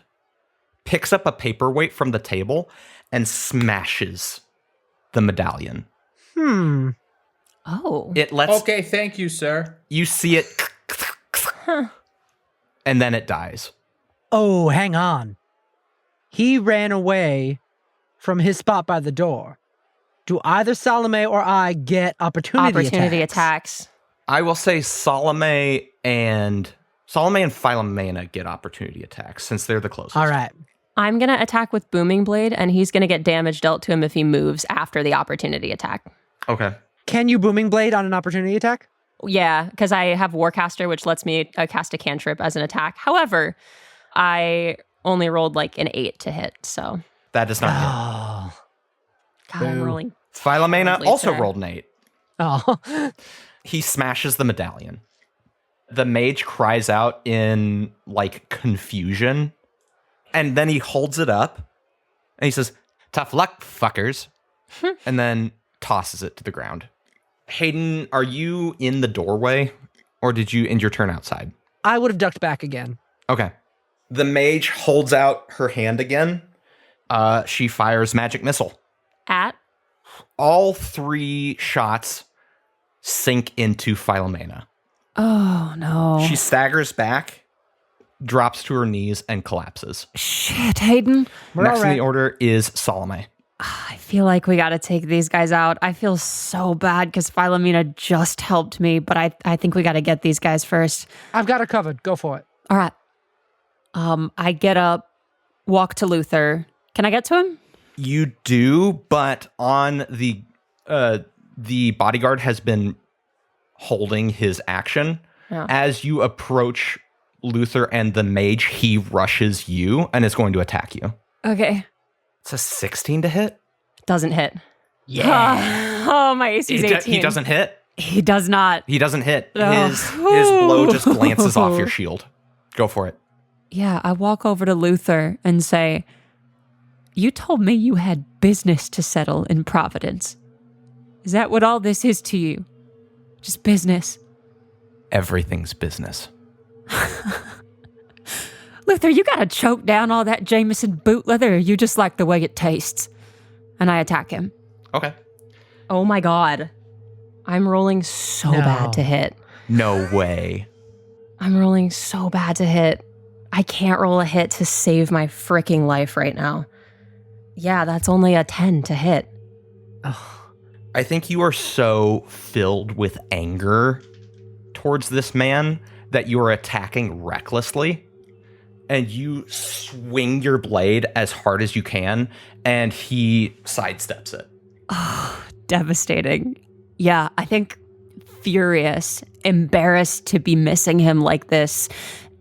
Speaker 6: picks up a paperweight from the table, and smashes the medallion.
Speaker 2: Oh.
Speaker 6: It lets
Speaker 5: Okay, thank you, sir.
Speaker 6: you see it, and then it dies.
Speaker 4: Oh, hang on. He ran away from his spot by the door. Do either Salome or I get opportunity
Speaker 2: attacks.
Speaker 6: I will say Salome and Philomena get opportunity attacks since they're the closest.
Speaker 4: All right.
Speaker 2: I'm going to attack with Booming Blade, and he's going to get damage dealt to him if he moves after the opportunity attack.
Speaker 6: Okay.
Speaker 4: Can you Booming Blade on an opportunity attack?
Speaker 2: Yeah, because I have Warcaster, which lets me cast a cantrip as an attack. However, I only rolled like an 8 to hit, so...
Speaker 6: That does not hit.
Speaker 4: Oh.
Speaker 2: God, I'm rolling.
Speaker 6: Philomena
Speaker 2: terribly
Speaker 6: also
Speaker 2: today.
Speaker 6: rolled an 8.
Speaker 4: Oh.
Speaker 6: He smashes the medallion. The mage cries out in like confusion, and then he holds it up and he says, "Tough luck, fuckers," and then tosses it to the ground. Hayden, are you in the doorway or did you end your turn outside?
Speaker 4: I would have ducked back again.
Speaker 6: Okay. The mage holds out her hand again. She fires magic missile.
Speaker 2: At?
Speaker 6: All 3 shots sink into Philomena.
Speaker 2: Oh, no.
Speaker 6: She staggers back, drops to her knees, and collapses.
Speaker 2: Shit, Hayden.
Speaker 6: Next in the order is Salome.
Speaker 2: I feel like we got to take these guys out. I feel so bad because Philomena just helped me, but I think we got to get these guys first.
Speaker 7: I've got it covered. Go for it.
Speaker 2: All right. I get up, walk to Luther. Can I get to him?
Speaker 6: You do, but on the bodyguard has been holding his action.
Speaker 2: Yeah.
Speaker 6: As you approach Luther and the mage, he rushes you and is going to attack you.
Speaker 2: Okay.
Speaker 6: It's a 16 to hit.
Speaker 2: Doesn't hit. Yeah. Oh, my AC's 18.
Speaker 6: He doesn't hit.
Speaker 2: He does not.
Speaker 6: He doesn't hit.
Speaker 2: Oh.
Speaker 6: His blow just glances off your shield. Go for it.
Speaker 2: Yeah, I walk over to Luther and say, you told me you had business to settle in Providence. Is that what all this is to you? Just business?
Speaker 6: Everything's business.
Speaker 2: Luther, you gotta choke down all that Jameson boot leather, or you just like the way it tastes. And I attack him.
Speaker 6: Okay.
Speaker 2: Oh my god. I'm rolling so bad to hit.
Speaker 6: No way.
Speaker 2: I'm rolling so bad to hit. I can't roll a hit to save my freaking life right now. Yeah, that's only a 10 to hit.
Speaker 6: I think you are so filled with anger towards this man that you are attacking recklessly. And you swing your blade as hard as you can, and he sidesteps it.
Speaker 2: Oh, devastating. Yeah, I think furious, embarrassed to be missing him like this,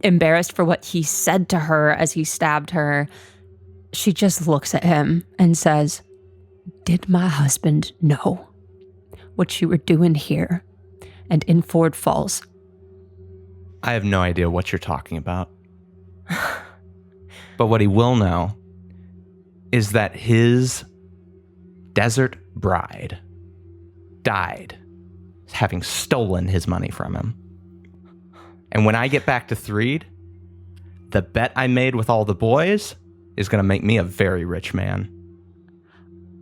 Speaker 2: embarrassed for what he said to her as he stabbed her. She just looks at him and says, did my husband know what you were doing here and in Ford Falls?
Speaker 6: I have no idea what you're talking about. But what he will know is that his desert bride died having stolen his money from him. And when I get back to Threed, the bet I made with all the boys is going to make me a very rich man.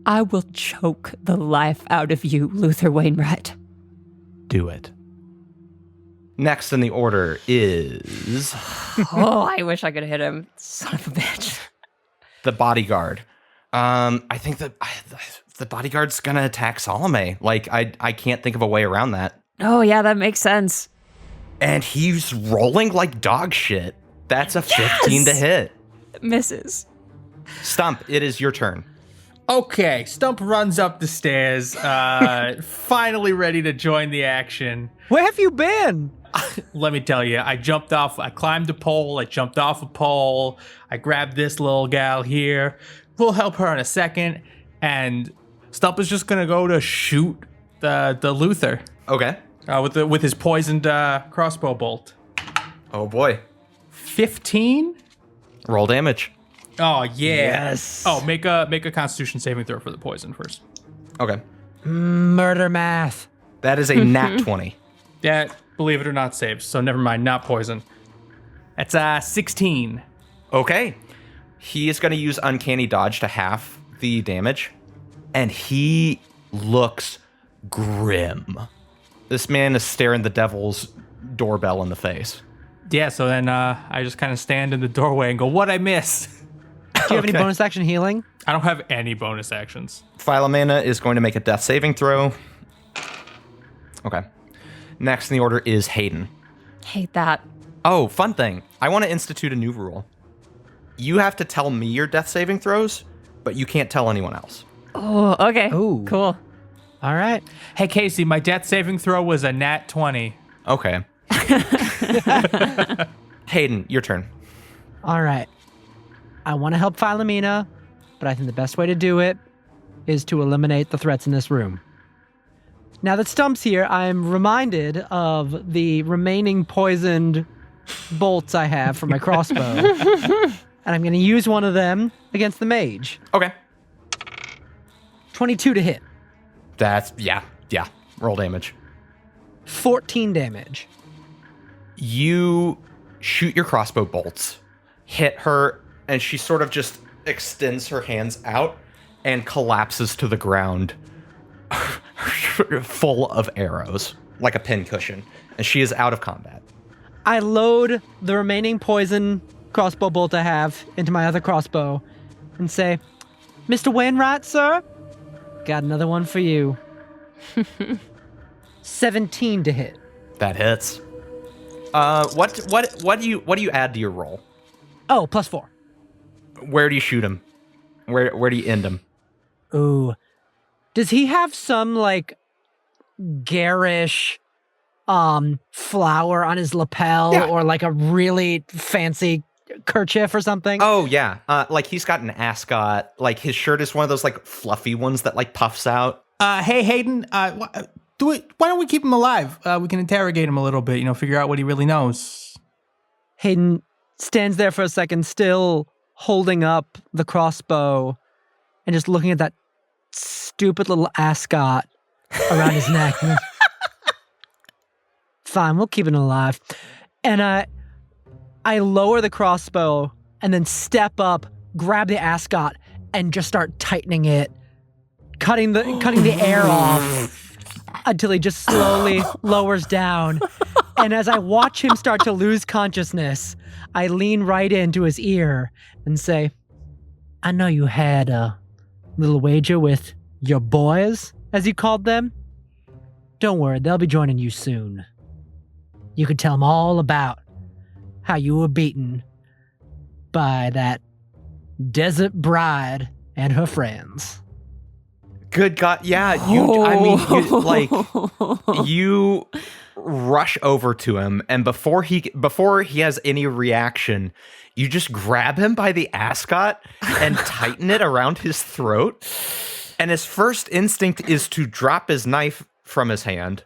Speaker 2: I will choke the life out of you, Luther Wainwright.
Speaker 6: Do it. Next in the order is...
Speaker 2: Oh, I wish I could hit him. Son of a bitch.
Speaker 6: The bodyguard. I think that the bodyguard's going to attack Salome. Like, I can't think of a way around that.
Speaker 2: Oh, yeah, that makes sense.
Speaker 6: And he's rolling like dog shit. That's a 15 to hit.
Speaker 2: Misses.
Speaker 6: Stuhmp, it is your turn.
Speaker 5: Okay, Stuhmp runs up the stairs, finally ready to join the action.
Speaker 4: Where have you been?
Speaker 5: Let me tell you, I climbed a pole, I jumped off a pole, I grabbed this little gal here. We'll help her in a second, and Stuhmp is just gonna go to shoot the Luther.
Speaker 6: Okay.
Speaker 5: With his poisoned crossbow bolt.
Speaker 6: Oh boy.
Speaker 5: 15?
Speaker 6: Roll damage.
Speaker 5: Oh yeah.
Speaker 4: Yes.
Speaker 5: Oh, make a Constitution saving throw for the poison first.
Speaker 6: Okay.
Speaker 4: Murder math.
Speaker 6: That is a nat 20.
Speaker 5: That, believe it or not, saves. So never mind, not poison. That's 16.
Speaker 6: Okay. He is going to use Uncanny Dodge to half the damage. And he looks grim. This man is staring the devil's doorbell in the face.
Speaker 5: Yeah, so then I just kind of stand in the doorway and go, what'd I miss?
Speaker 4: Do you have any bonus action healing?
Speaker 5: I don't have any bonus actions.
Speaker 6: Philomena is going to make a death saving throw. Okay. Next in the order is Hayden.
Speaker 2: Hate that.
Speaker 6: Oh, fun thing. I want to institute a new rule. You have to tell me your death saving throws, but you can't tell anyone else.
Speaker 2: Oh, okay.
Speaker 4: Ooh.
Speaker 2: Cool.
Speaker 4: All right.
Speaker 5: Hey, Casey, my death saving throw was a nat 20.
Speaker 6: Okay. Hayden, your turn.
Speaker 4: All right. I want to help Philomena, but I think the best way to do it is to eliminate the threats in this room. Now that Stump's here, I'm reminded of the remaining poisoned bolts I have for my crossbow. And I'm going to use one of them against the mage.
Speaker 6: Okay.
Speaker 4: 22 to hit.
Speaker 6: That's, yeah. Roll damage.
Speaker 4: 14 damage.
Speaker 6: You shoot your crossbow bolts, hit her, and she sort of just extends her hands out and collapses to the ground, full of arrows, like a pincushion, and she is out of combat.
Speaker 4: I load the remaining poison crossbow bolt I have into my other crossbow and say, Mr. Wainwright, sir, got another one for you. 17 to hit.
Speaker 6: That hits. What do you add to your roll?
Speaker 4: Oh, +4.
Speaker 6: Where do you shoot him? Where do you end him?
Speaker 4: Ooh. Does he have some, like, garish flower on his lapel or, like, a really fancy kerchief or something?
Speaker 6: Oh, yeah. Like, he's got an ascot. Like, his shirt is one of those, like, fluffy ones that, like, puffs out.
Speaker 5: Hey, Hayden, why don't we keep him alive? We can interrogate him a little bit, figure out what he really knows.
Speaker 4: Hayden stands there for a second, still holding up the crossbow and just looking at that stupid little ascot around his neck. Fine, we'll keep it alive. And I lower the crossbow and then step up, grab the ascot, and just start tightening it, cutting the air off until he just slowly lowers down. And as I watch him start to lose consciousness, I lean right into his ear and say, I know you had a little wager with your boys, as you called them. Don't worry, they'll be joining you soon. You could tell them all about how you were beaten by that desert bride and her friends.
Speaker 6: Good God. Yeah, you rush over to him, and before he has any reaction, you just grab him by the ascot and tighten it around his throat. And his first instinct is to drop his knife from his hand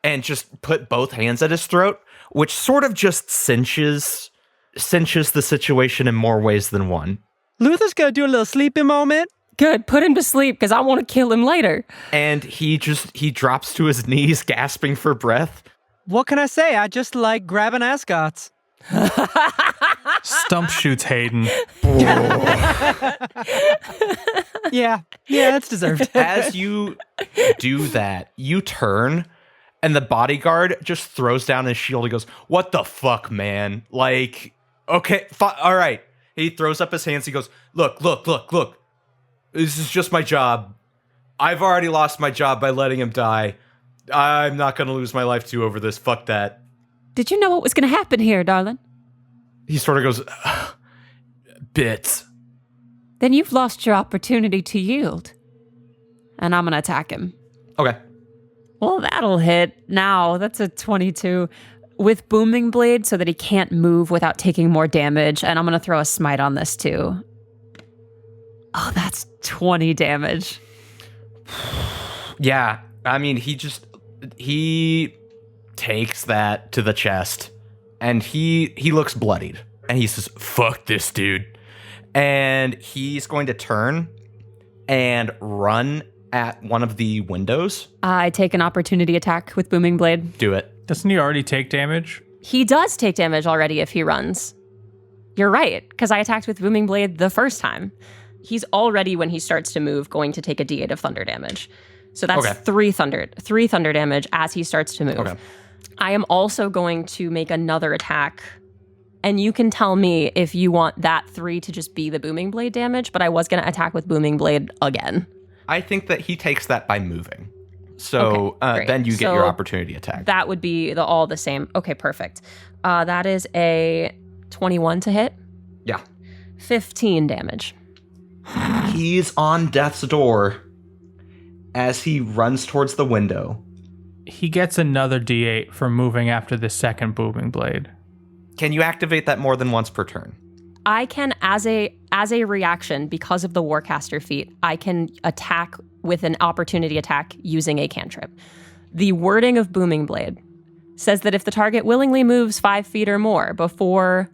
Speaker 6: and just put both hands at his throat, which sort of just cinches the situation in more ways than one.
Speaker 4: Luther's gonna do a little sleepy moment.
Speaker 2: Good, put him to sleep because I want to kill him later.
Speaker 6: And he drops to his knees, gasping for breath.
Speaker 4: What can I say? I just like grabbing ascots.
Speaker 5: Stuhmp shoots Hayden.
Speaker 4: Yeah, that's deserved.
Speaker 6: As you do that, you turn, and the bodyguard just throws down his shield and goes, "What the fuck, man? Like, okay, all right." He throws up his hands. He goes, Look. This is just my job. I've already lost my job by letting him die. I'm not going to lose my life too over this. Fuck that."
Speaker 2: Did you know what was going to happen here, darling?
Speaker 6: He sort of goes, "Bits."
Speaker 2: Then you've lost your opportunity to yield. And I'm going to attack him.
Speaker 6: Okay.
Speaker 2: Well, that'll hit. Now, that's a 22 with Booming Blade so that he can't move without taking more damage. And I'm going to throw a smite on this too. Oh, that's 20 damage.
Speaker 6: Yeah. I mean, he takes that to the chest, and he looks bloodied, and he says, "Fuck this dude." And he's going to turn and run at one of the windows.
Speaker 2: I take an opportunity attack with Booming Blade.
Speaker 6: Do it.
Speaker 5: Doesn't he already take damage?
Speaker 2: He does take damage already if he runs. You're right, because I attacked with Booming Blade the first time. He's already, when he starts to move, going to take a d8 of thunder damage. So that's
Speaker 6: Okay.
Speaker 2: three thunder damage as he starts to move.
Speaker 6: Okay.
Speaker 2: I am also going to make another attack, and you can tell me if you want that 3 to just be the Booming Blade damage, but I was going to attack with Booming Blade again.
Speaker 6: I think that he takes that by moving. So
Speaker 2: Okay, great.
Speaker 6: then you get
Speaker 2: So
Speaker 6: your opportunity attack.
Speaker 2: That would be all the same. Okay, perfect. That is a 21 to hit.
Speaker 6: Yeah.
Speaker 2: 15 damage.
Speaker 6: He's on death's door as he runs towards the window.
Speaker 5: He gets another d8 for moving after the second Booming Blade.
Speaker 6: Can you activate that more than once per turn?
Speaker 2: I can, as a reaction, because of the Warcaster feat, I can attack with an opportunity attack using a cantrip. The wording of Booming Blade says that if the target willingly moves 5 feet or more before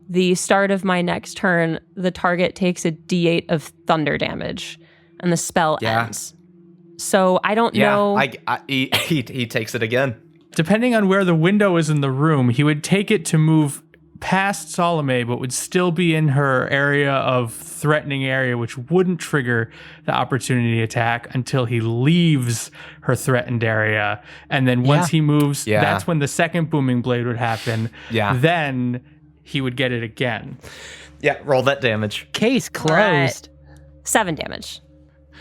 Speaker 2: the start of my next turn, the target takes a d8 of thunder damage, and the spell ends. So I don't know.
Speaker 6: He takes it again.
Speaker 5: Depending on where the window is in the room, he would take it to move past Salome, but would still be in her area of threatening area, which wouldn't trigger the opportunity attack until he leaves her threatened area. And then once he moves, that's when the second booming blade would happen.
Speaker 6: Yeah.
Speaker 5: Then he would get it again.
Speaker 6: Yeah, roll that damage.
Speaker 4: Case closed.
Speaker 2: 7 damage.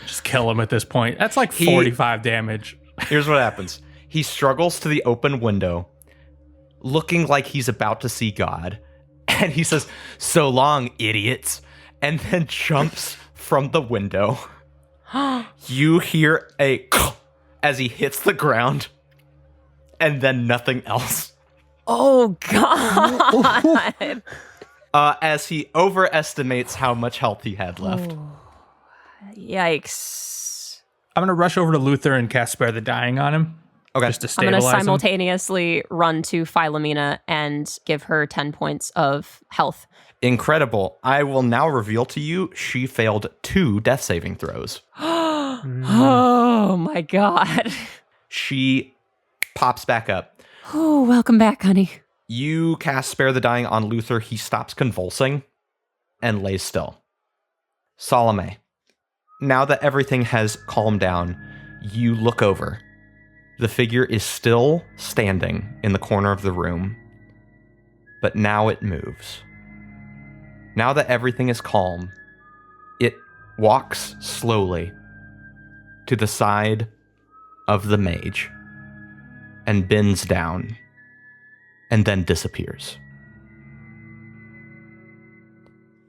Speaker 5: Just kill him at this point. That's like 45 damage.
Speaker 6: Here's what happens. He struggles to the open window, looking like he's about to see God. And he says, "So long, idiots." And then jumps from the window. You hear a as he hits the ground, and then nothing else.
Speaker 2: Oh, God.
Speaker 6: As he overestimates how much health he had left.
Speaker 2: Yikes.
Speaker 5: I'm going to rush over to Luther and cast Spare the Dying on him.
Speaker 6: Okay.
Speaker 5: Just to
Speaker 2: I'm going
Speaker 5: stabilize
Speaker 2: to
Speaker 5: him.
Speaker 2: simultaneously run to Philomena and give her 10 points of health.
Speaker 6: Incredible. I will now reveal to you she failed 2 death saving throws.
Speaker 2: Oh, my God.
Speaker 6: She pops back up.
Speaker 2: Oh, welcome back, honey.
Speaker 6: You cast Spare the Dying on Luther. He stops convulsing and lays still. Salome, now that everything has calmed down, you look over. The figure is still standing in the corner of the room, but now it moves. Now that everything is calm, it walks slowly to the side of the mage and bends down and then disappears.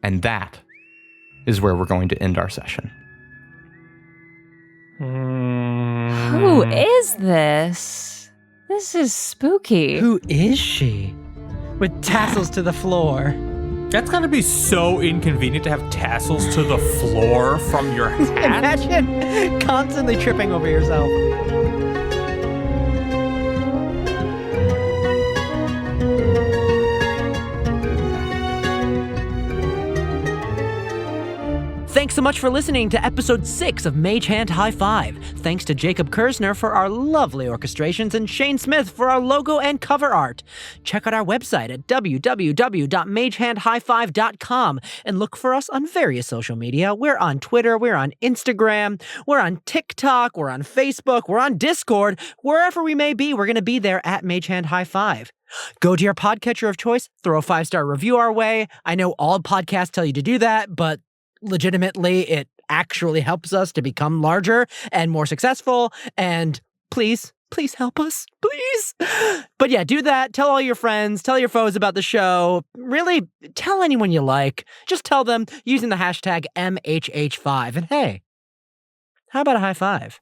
Speaker 6: And that is where we're going to end our session.
Speaker 2: Who is this? This is spooky.
Speaker 4: Who is she? With tassels to the floor.
Speaker 5: That's got to be so inconvenient to have tassels to the floor from your hat.
Speaker 4: Imagine constantly tripping over yourself. Thanks so much for listening to episode 6 of Mage Hand High Five. Thanks to Jacob Kersner for our lovely orchestrations and Shane Smith for our logo and cover art. Check out our website at www.magehandhighfive.com and look for us on various social media. We're on Twitter, we're on Instagram, we're on TikTok, we're on Facebook, we're on Discord. Wherever we may be, we're going to be there at Mage Hand High Five. Go to your podcatcher of choice, throw a 5-star review our way. I know all podcasts tell you to do that, but legitimately, it actually helps us to become larger and more successful. And please help us, please. But yeah, do that. Tell all your friends, tell your foes about the show. Really, tell anyone you like. Just tell them using the hashtag MHH5. And hey, how about a high five?